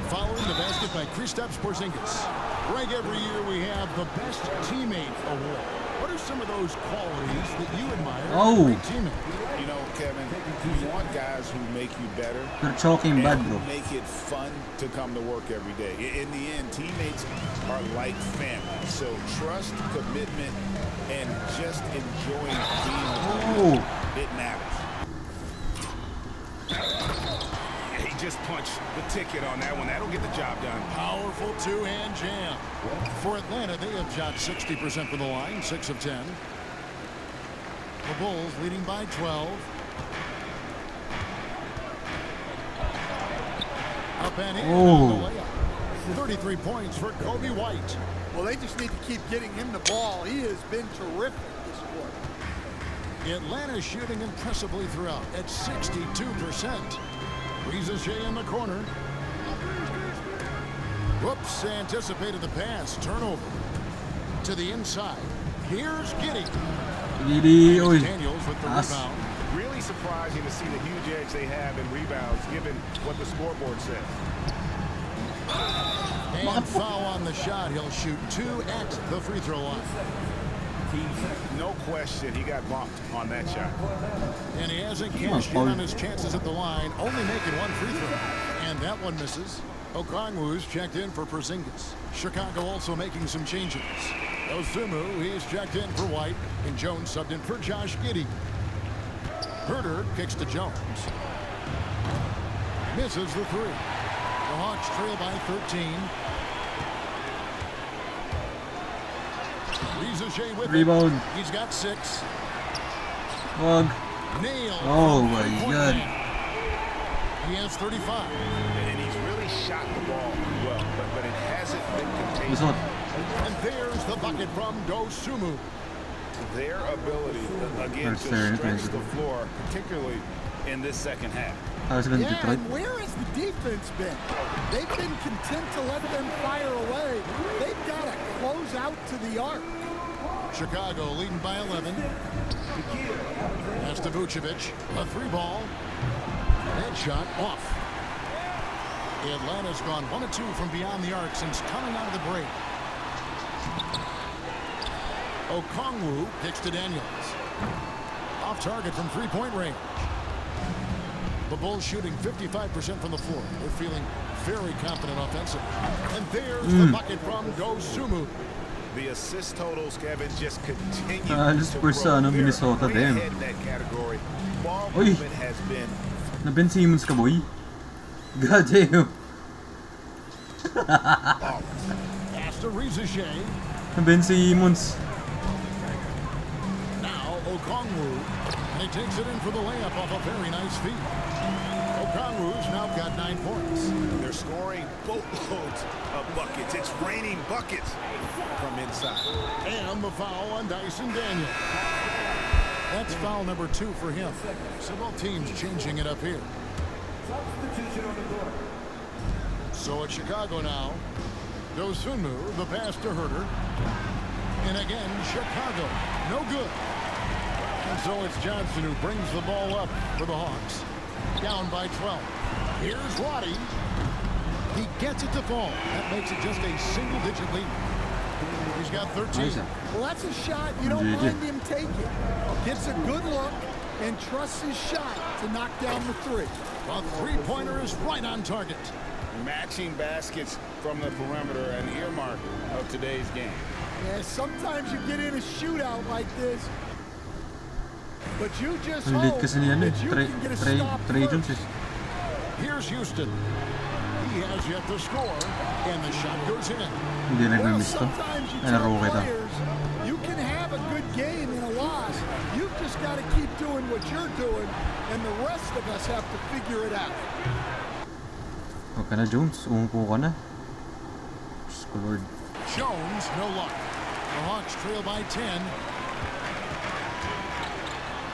Following the basket by Kristaps Porzingis. Greg, every year we have the Best Teammate Award. What are some of those qualities that you admire in a great teammate?
You know, Kevin, you want guys who make you better.
You're choking bad, bro.
And make it fun to come to work every day. In the end, teammates are like family. So trust, commitment, and just enjoying being with them. It matters. He just punched the ticket on that one. That'll get the job done.
Powerful two-hand jam. For Atlanta, they have shot 60% from the line, 6 of 10. The Bulls leading by 12. Up and in on the layup. 33 points for Kobe White.
Well, they just need to keep getting him the ball. He has been terrific this quarter.
Atlanta shooting impressively throughout at 62%. Ricochet in the corner. Whoops, anticipated the pass. Turnover. To the inside. Here's Giddy.
Giddy, oy.
Daniels with the
Taas.
rebound.
Really surprising to see the huge edge they have in rebounds, given what the scoreboard says.
And foul on the shot. He'll shoot 2 at the free throw line.
No question, he got bumped on that shot.
And he hasn't cashed in on his chances at the line, only making 1 free throw. And that one misses. Okongwu's checked in for Porzingis. Chicago also making some changes. Osumu, he's checked in for White. And Jones subbed in for Josh Giddey. Herter kicks to Jones. Misses the 3. The Hawks trail by 13. With
Rebound.
it. He's got 6.
Wag.
Nailed.
Oh my God.
He has 35.
And he's really shot the ball well, but it hasn't been contained.
Lusot.
And there's the bucket from Dosunmu.
Their ability, again, to stretch the floor, particularly in this second half.
Yeah, and where has the defense been? They've been content to let them fire away. They've got to close out to the arc.
Chicago leading by 11. That's to Vucevic. A 3-ball. Headshot off. Atlanta's gone 1 of 2 from beyond the arc since coming out of the break. Okongwu kicks to Daniels. Off target from 3-point range. The Bulls shooting 55% from the floor. They're feeling very confident offensively. And there's the bucket from Dosunmu.
The assist totals, Kevin, just continue
Alis
to
per sa
grow.
Minnesota,
They're
damn.
ahead in that category. Ball
Oy.
movement has been
Na Ben Simmons ka, boy. God damn.
Pass to Rizachet.
Na Ben Simmons.
Now Okongwu. And he takes it in for the layup off a very nice feed. Okongwu's now got 9 points.
They're scoring boatloads of buckets. It's raining buckets from inside.
And the foul on Dyson Daniels. That's foul number 2 for him. So both teams changing it up here. So it's Chicago now. Dosunmu, the pass to Herter. And again, Chicago. No good. And so it's Johnson who brings the ball up for the Hawks. Down by 12. Here's Roddy. He gets it to fall. That makes it just a single-digit lead. He's got 13.
Well, that's a shot you don't mind him taking. Gets a good look and trusts his shot to knock down the 3.
A 3-pointer is right on target.
Matching baskets from the perimeter, an earmark of today's game.
Yeah, sometimes you get in a shootout like this, but you just hope
Kasi niyan
that you can get a stop first.
Here's Houston. He has yet to score, and the shot goes in.
Hindi na
Well,
namiss to.
sometimes you
Ay,
tell
naroke kita.
players, you can have a good game in a loss. You've just got to keep doing what you're doing, and the rest of us have to figure it out.
Huwag ka na, Jones. Umupo ka na. Diyos ko, Lord.
Jones, no luck. The Hawks trail by 10.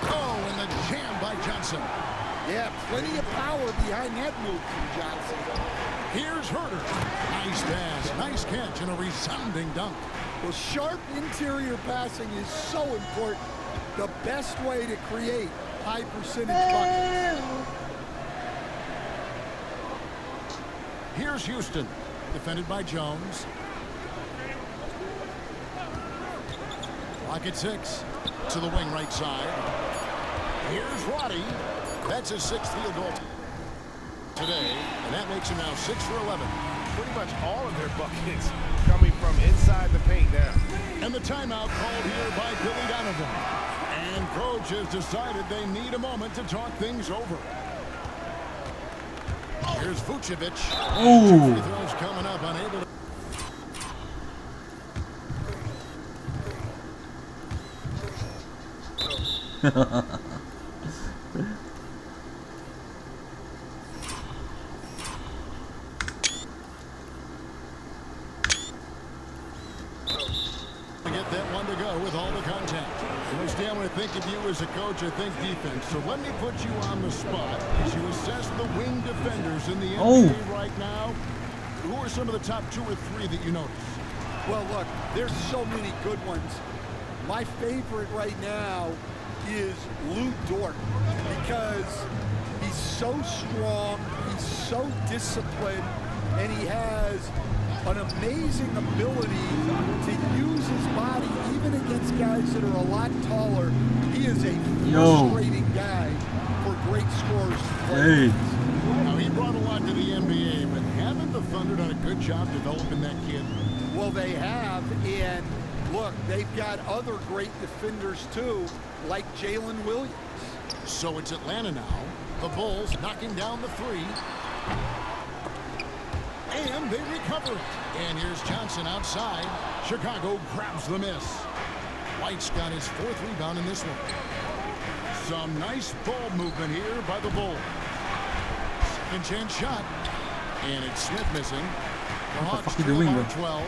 Oh, and the jam by Johnson.
Yeah, plenty of power behind that move from Johnson.
Here's Herter. Nice pass, nice catch, and a resounding dunk.
Well, sharp interior passing is so important. The best way to create high percentage buckets.
Here's Houston, defended by Jones. Lock at 6 to the wing right side. Here's Roddy. That's his 6th field goal today, and that makes him now 6 for 11.
Pretty much all of their buckets coming from inside the paint now.
And the timeout called here by Billy Donovan. And coach has decided they need a moment to talk things over. Here's Vucevic.
Oh.
Free throws coming up, unable to. To get that one to go with all the contact. Most Stan, when I think of you as a coach, I think defense. So let me put you on the spot as you assess the wing defenders in the NBA right now. Who are some of the top 2 or 3 that you notice?
Well, look, there's so many good ones. My favorite right now is Lou Dort because he's so strong, he's so disciplined, and he has an amazing ability to use his body even against guys that are a lot taller. He is a frustrating guy for great scores to play.
Now, he brought a lot to the NBA, but haven't the Thunder done a good job developing that kid?
Well, they have, and look, they've got other great defenders too, like Jalen Williams.
So it's Atlanta now. The Bulls knocking down the three. And they recover. And here's Johnson outside. Chicago grabs the miss. White's got his 4th rebound in this one. Some nice ball movement here by the Bulls. Second chance shot. And it's Smith missing. The Hawks trail by 12.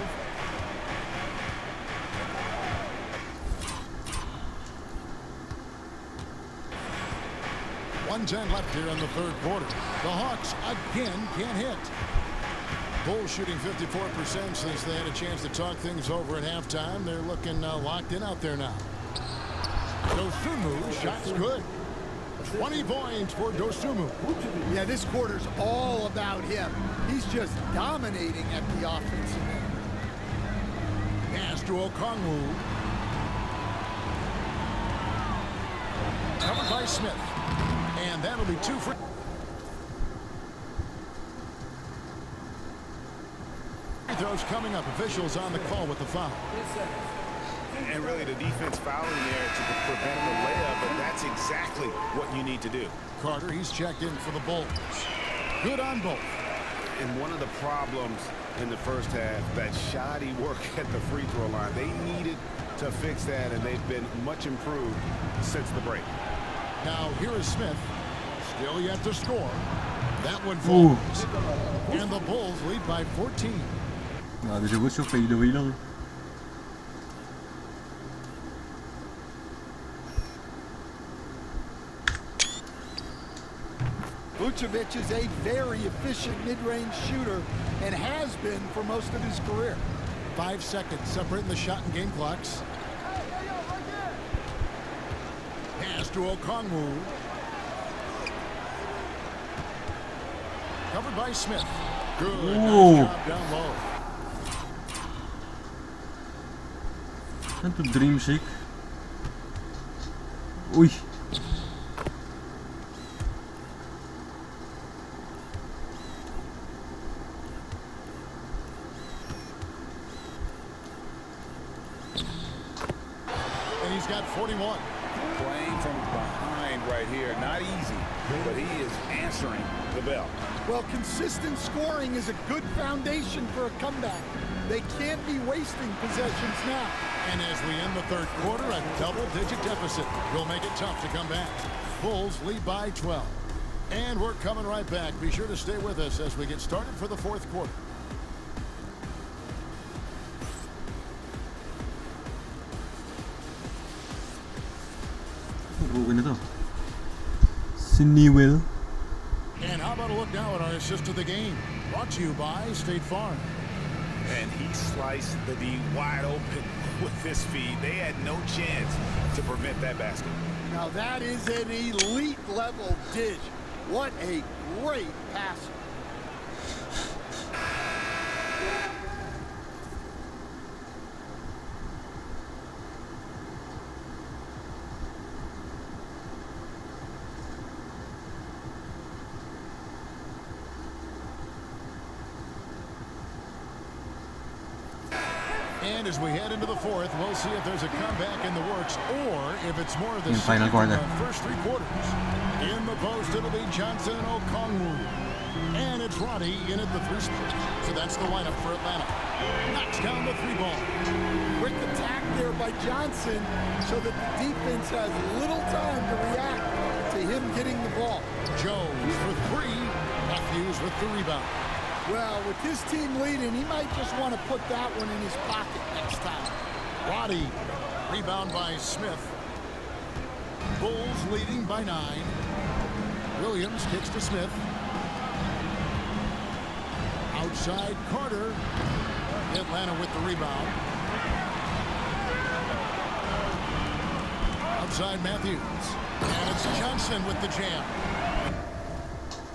.110 left here in the 3rd quarter. The Hawks again can't hit. Bulls shooting 54% since they had a chance to talk things over at halftime. They're looking locked in out there now. Dosunmu, shot's good. 20 points for Dosunmu.
Yeah, this quarter's all about him. He's just dominating at the offensive end.
Pass to Okongwu. Covered by Smith. And that'll be 2 for... Free throws coming up. Officials on the call with the foul.
And really the defense fouling there to prevent the layup, but that's exactly what you need to do.
Carter, he's checked in for the Bulls. Good on both.
And one of the problems in the first half, that shoddy work at the free throw line. They needed to fix that, and they've been much improved since the break.
Now here is Smith. Still yet to score. That one falls. And the Bulls lead by 14.
Grabe si Woods yung fade away lang.
Vucevic is a very efficient mid-range shooter and has been for most of his career.
5 seconds separating the shot and game clocks. Pass to Okongwu. Covered by Smith. Good. Nice job down low.
And to dream shake. Uy.
And he's got 41.
Playing from behind right here, not easy, but he is answering the bell.
Well, consistent scoring is a good foundation for a comeback. They can't be wasting possessions now.
And as we end the 3rd quarter, a double-digit deficit will make it tough to come back. Bulls lead by 12. And we're coming right back. Be sure to stay with us as we get started for the 4th quarter.
Okay na to. Si Newell.
And how about a look now at our assist of the game? Brought to you by State Farm.
And he sliced the D wide open with this feed. They had no chance to prevent that basket.
Now that is an elite level dish. What a great passer.
And as we head into the 4th, we'll see if there's a comeback in the works or if it's more of the
final
same
quarter.
from the first 3 quarters. In the post, it'll be Johnson and Okongwu. And it's Roddy in at the 3 spot. So that's the lineup for Atlanta. Knocks down the 3 ball.
Quick attack there by Johnson so that the defense has little time to react to him getting the ball.
Jones for 3. Matthews with the rebound.
Well, with his team leading, he might just want to put that one in his pocket next time.
Roddy, rebound by Smith. Bulls leading by 9. Williams kicks to Smith. Outside Carter. Atlanta with the rebound. outside Matthews. And it's Johnson with the jam.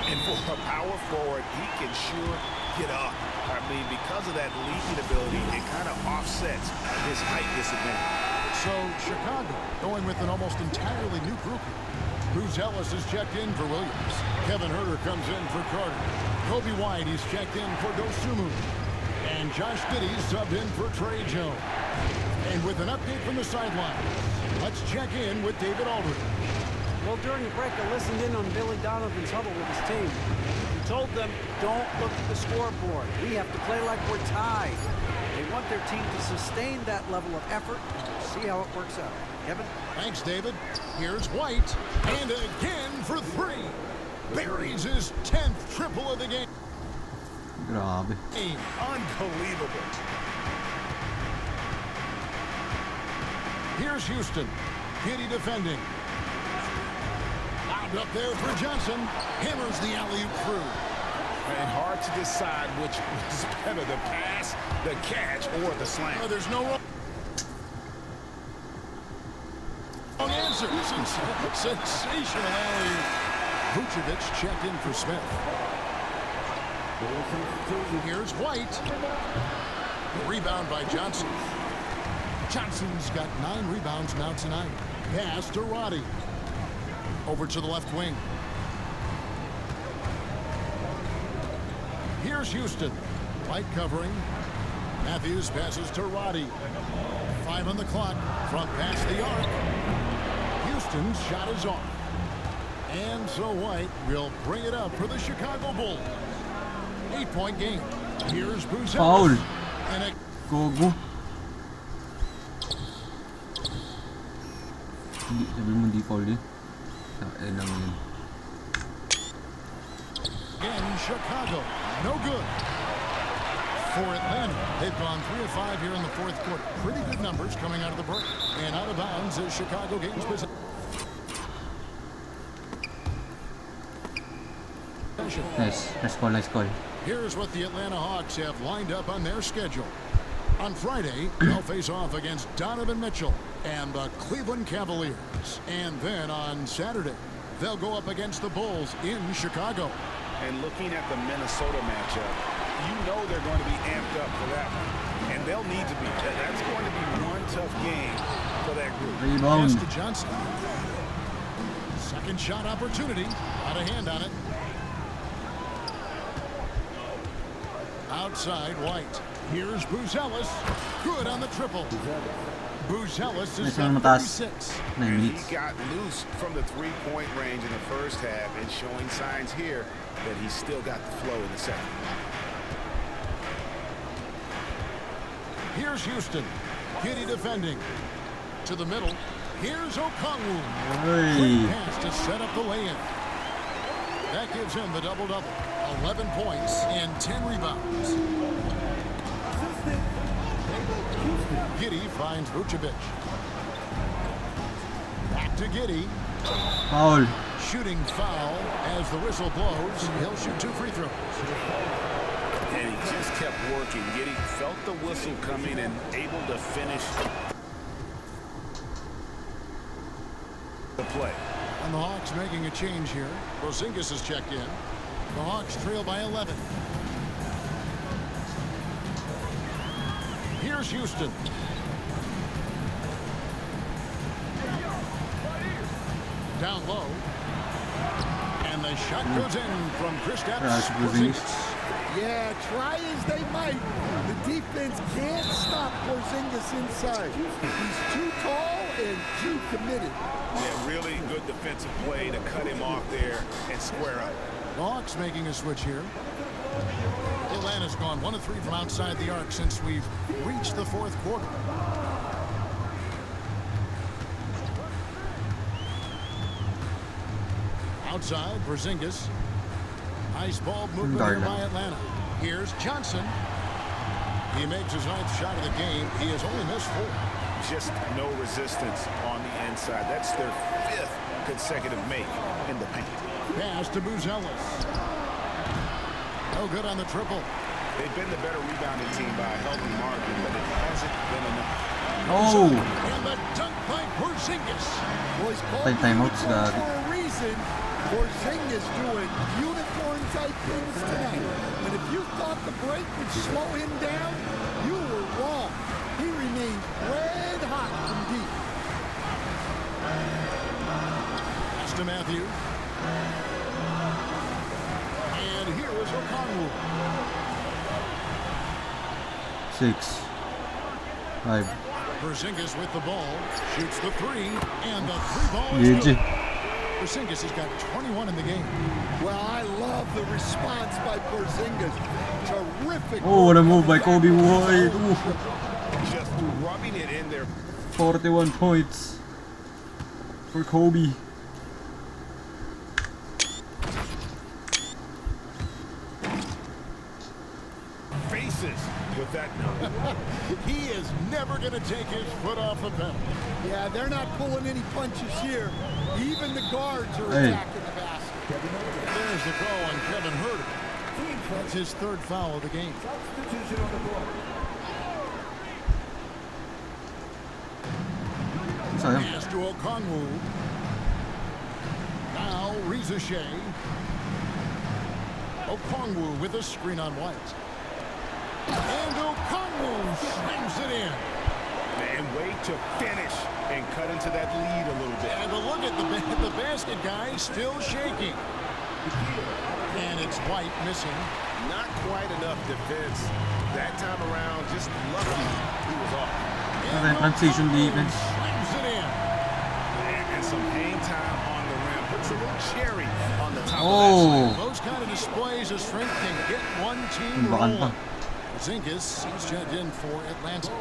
And for a power forward, he can sure get up. I mean, because of that leaping ability, it kind of offsets his height disadvantage.
So Chicago going with an almost entirely new group. Bruce Ellis is checked in for Williams. Kevin Herter comes in for Carter. Kobe White is checked in for Dosunmu. And Josh Giddey subbed in for Trey Jones. And with an update from the sideline, let's check in with David Aldridge.
Well, during the break, I listened in on Billy Donovan's huddle with his team. He told them, don't look at the scoreboard. We have to play like we're tied. They want their team to sustain that level of effort, and we'll see how it works out. Kevin?
Thanks, David. Here's White. And again for three. Buries his 10th triple of the game.
Grabe.
Unbelievable.
Here's Houston. Giddey defending. Lobbed up there for Johnson. Hammers the alley-oop through.
And hard to decide which was better, the pass, the catch, or the slam.
Oh, there's no wrong answer. Sensational alley-oop. Vucevic checked in for Smith. Here's White. Rebound by Johnson. Johnson's got 9 rebounds now tonight. Pass to Roddy. Over to the left wing. Here's Houston. White covering. Matthews passes to Roddy. 5 on the clock from past the arc. Houston's shot is off. And so White will bring it up for the Chicago Bulls. 8-point game. Here's Boozer.
Foul.
And a
Gogo. Hindi, sabi mo hindi foul yun. Lang yun.
again, Chicago. No good. For Atlanta, they've gone 3 of 5 here in the fourth quarter. Pretty good numbers coming out of the break. And out of bounds as Chicago gains possession.
Nice call.
Here's what the Atlanta Hawks have lined up on their schedule. On Friday, they'll face off against Donovan Mitchell and the Cleveland Cavaliers. And then on Saturday, they'll go up against the Bulls in Chicago.
And looking at the Minnesota matchup, you know they're going to be amped up for that one. And they'll need to be. That's going to be one tough game for that group.
Rebound.
Pass to Johnson. Second shot opportunity. Out of hand on it. Outside White. Here's Buzelis. Good on the triple. Buzelis is got 36.
And he got loose from the three-point range in the first half and showing signs here that he's still got the flow in the second.
Here's Houston. Giddey defending. To the middle. Here's Okongwu. Great pass to set up the lay-in. That gives him the double-double. 11 points and 10 rebounds. Giddey finds Vucevic. Back to Giddey.
Foul.
Shooting foul as the whistle blows. He'll shoot 2 free throws.
And he just kept working. Giddey felt the whistle coming and able to finish the play.
And the Hawks making a change here. Porzingis is checked in. The Hawks trail by 11. Here's Houston. Down low. And the shot goes in from Kristaps Porzingis.
Yeah, try as they might, the defense can't stop Porzingis inside. He's too tall and too committed.
Yeah, really good defensive play to cut him off there and square up.
The Hawks making a switch here. Atlanta's gone 1 of 3 from outside the arc since we've reached the fourth quarter. Outside, Porzingis. Nice ball movement here by Atlanta. Here's Johnson. He makes his 9th shot of the game. He has only missed 4.
Just no resistance on the inside. That's their 5th consecutive make in the paint.
Pass to Buzelis. No good on the triple.
They've been the better rebounding team by a healthy margin, but it hasn't been enough.
Oh!
And the dunk by Porzingis.
Well, he's called
Timeouts,
unicorn
gagi.
for a reason. Porzingis doing unicorn-type things tonight. And if you thought the break would slow him down, you were wrong. He remained red hot from deep.
Pass to Matthews. And here is Okongwu.
6 5
Porzingis with the ball, shoots the three, and the three ball is good.
GG.
Porzingis has got 21 in the game.
Well, I love the response by Porzingis. Terrific.
Oh, what a move by Kobe White. Ooh.
Just rubbing it in there.
41 points for Kobe.
Faces with that note.
He is never going to take his foot off the pedal.
Yeah, they're not pulling any punches here. Even the guards are
Hey.
attacking the basket.
There's the call on Kevin Herter. That's his third foul of the game.
Sayang.
Pass to Okongwu. Now Rizachet. Okongwu with a screen on White. And Okongwu slams it in.
And wait to finish and cut into that lead a little bit.
And a look at the basket guy still shaking. And it's White missing.
Not quite enough defense that time around. Just lucky he was off.
Okay, transition defense.
Slams it in.
And some hang time on the rim. Puts a little cherry on the top of
Oh!
Those kind of displays of strength can get one team
Bakan pa.
rolling. Porzingis, he's checked in for Atlanta.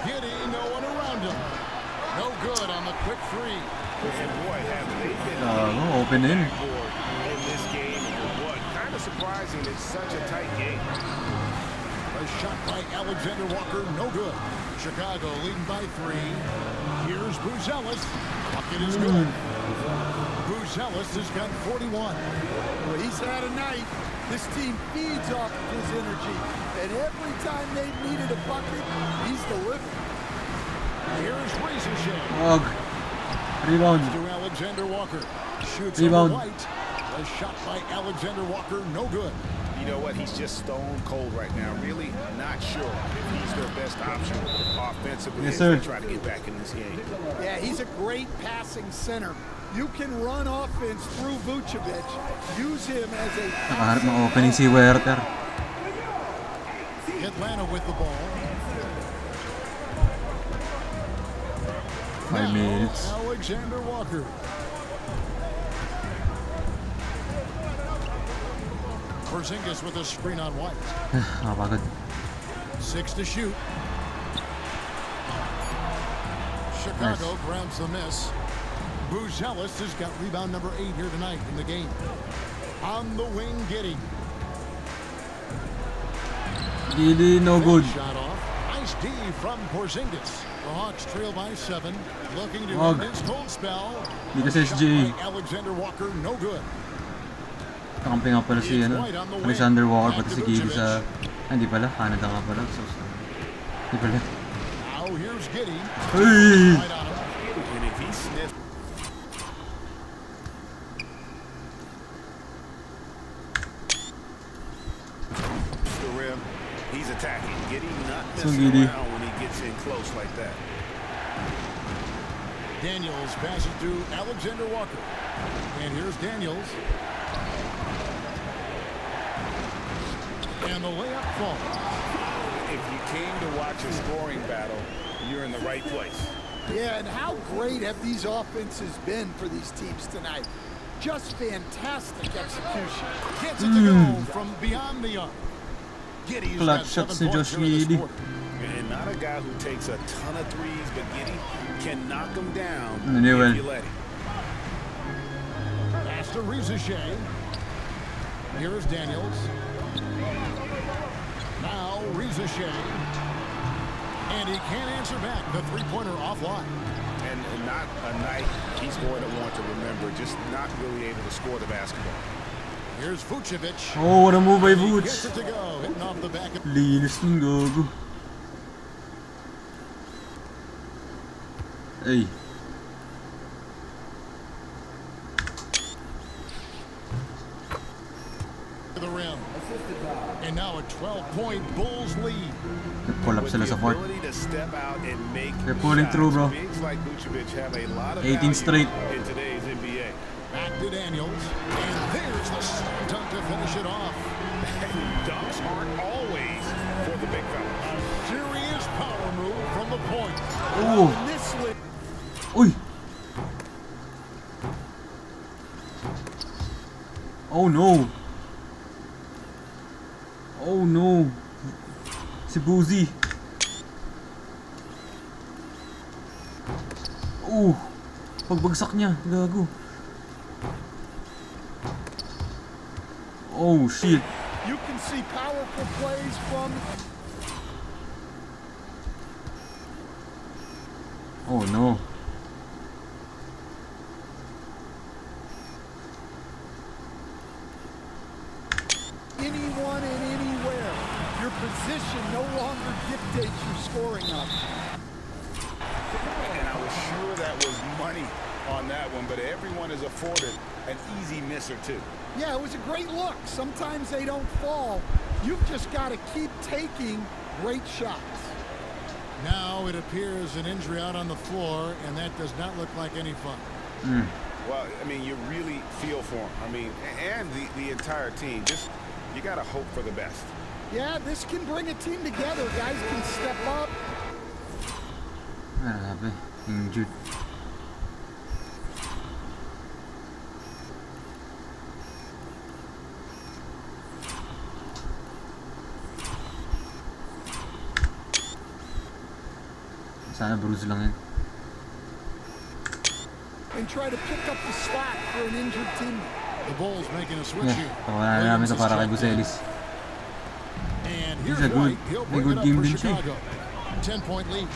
Giddy, no one around him. No good on the quick three.
And boy, have they been
Open in.
backboard in this game. What? Kind of surprising. It's such a tight game.
A shot by Alexander Walker, no good. Chicago leading by 3. Here's Buzelis. Bucket is good. Buzelis has got 41.
Well, he's had a night. This team feeds off of his energy. And every time they've needed a bucket, he's delivered.
Here's Rizachet.
Wag. Rebound.
To Alexander Walker. Shoots
Rebound.
over White. A shot by Alexander Walker, no good.
You know what? He's just stone cold right now. Really not sure if he's their best option offensively
Yes,
as
sir.
they try to get back in this game.
Yeah, he's a great passing center. You can run offense through Vucevic. Use him as a
Nakaharap ng opening si Werther.
Atlanta with the ball.
5 minutes.
Alexander Walker. Porzingis with a screen on White.
Nakapagod.
6 to shoot. Chicago grabs the miss. Buzelis has got rebound number 8 here tonight in the game. On the wing, Giddy.
Giddy, no good.
Shot off. Nice D from Porzingis. The Hawks trail by 7. Looking to
Wag.
end this cold spell.
Di kasi
Shot
SJ.
by Alexander Walker, no good.
Kakampi nga pala si Alexander Walker pati si Giddy sa... hindi pala. Canada nga pala. So, hindi pala.
Now here's Giddy.
Hey!
Right on him.
And if he sniffs the rim, he's attacking. Giddy not
So
messing
Giddy.
around when he gets in close like that.
Daniels passes to Alexander Walker. And here's Daniels. And the layup falls.
If you came to watch a scoring battle, you're in the right place.
Yeah, and how great have these offenses been for these teams tonight? Just fantastic execution.
Gets it to go from beyond the arc. Giddy's got
Clutch
7
shots si
points
Josh
here in this
Giddey.
quarter.
And not a guy who takes a ton of threes, but Giddy can knock them down
Naniwal.
if you let him.
Pass to Rizachet. Here's Daniels. Now Rizachet. And he can't answer back. The three-pointer offline.
And not a night he's going to want to remember, just not really able to score the basketball.
Here's Vucevic.
Oh, what a move by
He gets
Vooch.
it to go. Hitting off the back.
Linis ng gogo. Ay.
To the rim. And now a 12-point Bulls lead.
Nag-pull up sila sa court.
To step out and make
They're pulling through, bro.
Bigs like Vucevic have a lot of
18
value
straight.
in today's NBA.
Back to Daniels. And there's the slam dunk to finish it off.
Dunks aren't always for the big fellas.
Serious power move from the point.
Ooh.
And this slip.
Uy! Oh no! Oh no! Si Boozy! Pagbagsak niya, gago. Oh shit!
You can see powerful plays from...
Oh no!
anyone and anywhere. Your position no longer dictates your scoring up.
And I was sure that was money on that one, but everyone is afforded an easy miss or two.
Yeah, it was a great look. Sometimes they don't fall. You've just got to keep taking great shots.
Now it appears an injury out on the floor, and that does not look like any fun.
Well, I mean, you really feel for him. I mean, and the entire team. Just, you got to hope for the best.
Yeah, this can bring a team together. Guys can step up.
Grabe, injured. Sana bruise lang yan.
And try to pick up the slack for an injured teammate.
The Bulls making a switch
Yeah,
here.
tawanan na namin ito para kay Buselis.
And
He's
here's
a good-
White. He'll
a
bring
good
it up
game
for
din siya.
Chicago. 10-point lead.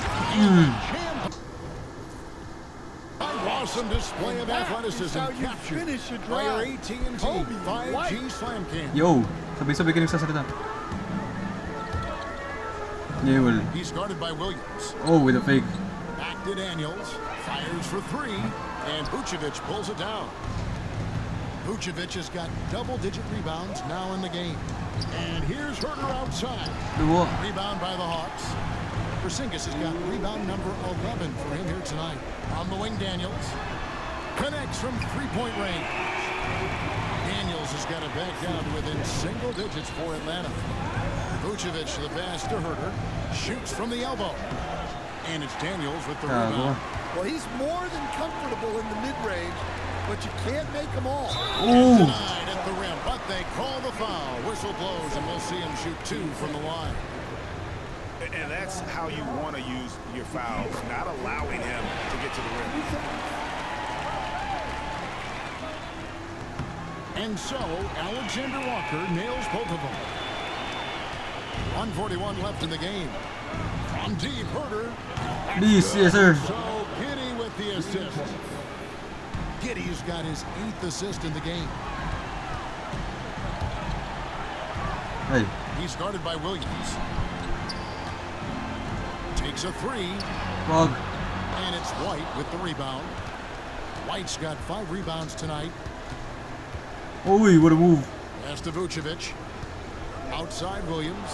Awesome display of athleticism
How you
captured
finish a
by our
drive.
AT&T
Kobe
5G
White.
Slam Cam.
Yo! Sabay-sabay ka nagsasalita. Newell.
He's guarded by Williams.
Oh, with a fake.
Back to Daniels. Fires for three. And Vucevic pulls it down. Vucevic has got double-digit rebounds now in the game. And here's Herter outside.
Duwa.
Rebound by the Hawks. Porzingis has got rebound number 11 for him here tonight. On the wing, Daniels. Connects from three-point range. Daniels has got it back down to within single digits for Atlanta. Vucevic the pass to Herter. Shoots from the elbow. And it's Daniels with the
Gago.
rebound.
Well, he's more than comfortable in the mid-range, but you can't make them all.
Oh!
Denied at the rim, but they call the foul. Whistle blows, and we'll see him shoot two from the line.
And that's how you want to use your fouls, not allowing him to get to the rim.
And so, Alexander Walker nails both of them. 1:41 left in the game. From deep, Herter.
Please, yes sir.
So, Giddy with the assist. Giddy's got his 8th assist in the game.
Ay,
He's guarded by Williams. Takes a three,
wag.
and it's White with the rebound. White's got 5 rebounds tonight.
Uy, what a move.
Pass to Vucevic. Outside Williams.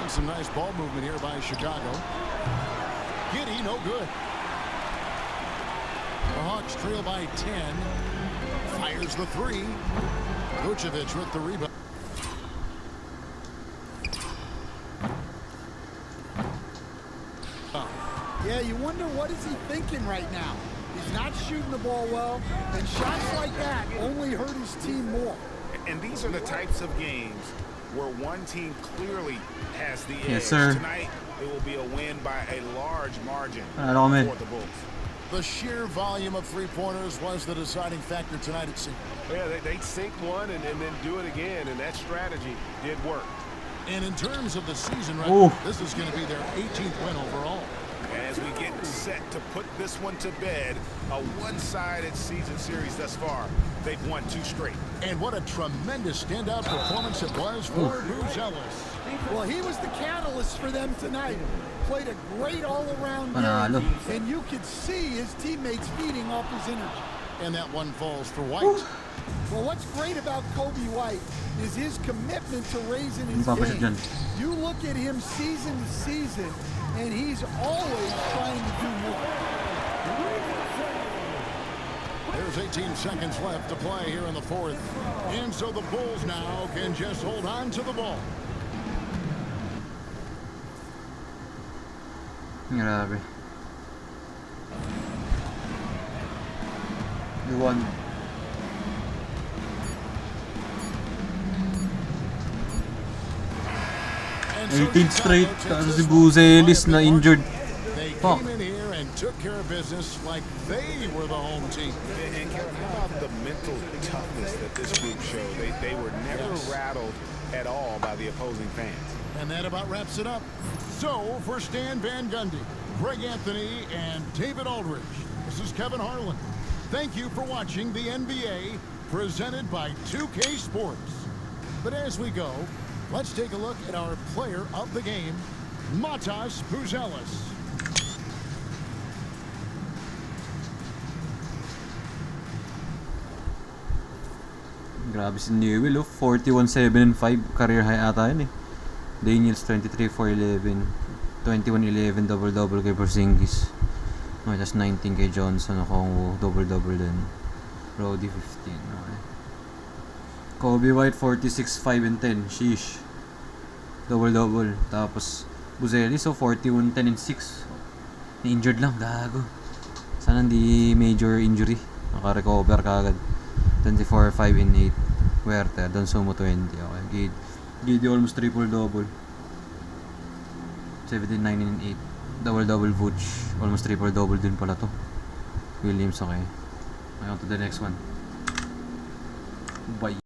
And some nice ball movement here by Chicago. Giddy, no good. The Hawks trail by 10. Fires the three. Vucevic with the rebound.
Yeah, you wonder what is he thinking right now. He's not shooting the ball well, and shots like that only hurt his team more.
And these are the types of games where one team clearly has the edge.
Yes, sir.
Tonight, it will be a win by a large margin
Ano kami?
for the Bulls.
The sheer volume of three-pointers was the deciding factor tonight, it seemed.
Yeah, they sink one and then do it again, and that strategy did work.
And in terms of the season
Ooh.
record, this is going to be their 18th win overall.
As we get set to put this one to bed, a one-sided season series thus far. They've won 2 straight.
And what a tremendous standout performance it was for Bruce Ellis.
Well, he was the catalyst for them tonight. Played a great all-around
Panalo.
game, and you could see his teammates feeding off his energy.
And that one falls for White.
Well, what's great about Kobe White is his commitment to raising his
Papa siya
game.
dyan.
You look at him season to season, and he's always trying to do more.
There's 18 seconds left to play here in the fourth. And so the Bulls now can just hold on to the ball.
Grabe. Luwan.
And so
18th straight.
Chicago
Kaso
takes
si
this one
Buzelis
by
na
a big
injured.
margin. They
Fuck.
came in here and took care of business like they were the home team.
And Kevin, how about the mental toughness that this group showed? They were never rattled at all by the opposing fans.
And that about wraps it up. So, for Stan Van Gundy, Greg Anthony, and David Aldridge, this is Kevin Harlan. Thank you for watching the NBA, presented by 2K Sports. But as we go, let's take a look at our player of the game, Matas Buzelis.
Grabe si Newell, oh. 41-7-5. Career high ata yun eh. Daniels 23-4-11. 21-11 double-double kay Porzingis. Okay, tas 19 kay Johnson. Okongwu double-double din. Brody 15. Okay. Kobe White 46-5-10. Sheesh. Double-double. Tapos Buzelis, so 41-10-6. Na-injured lang, gago. Sana hindi major injury. Naka-recover kagad. 24-5-8. Huerta, Donsumo 20. Okay. Giddy almost triple-double. 17-9-8. Double-double Vooch. Almost triple-double din pala to. Williams, okay. On to the next one.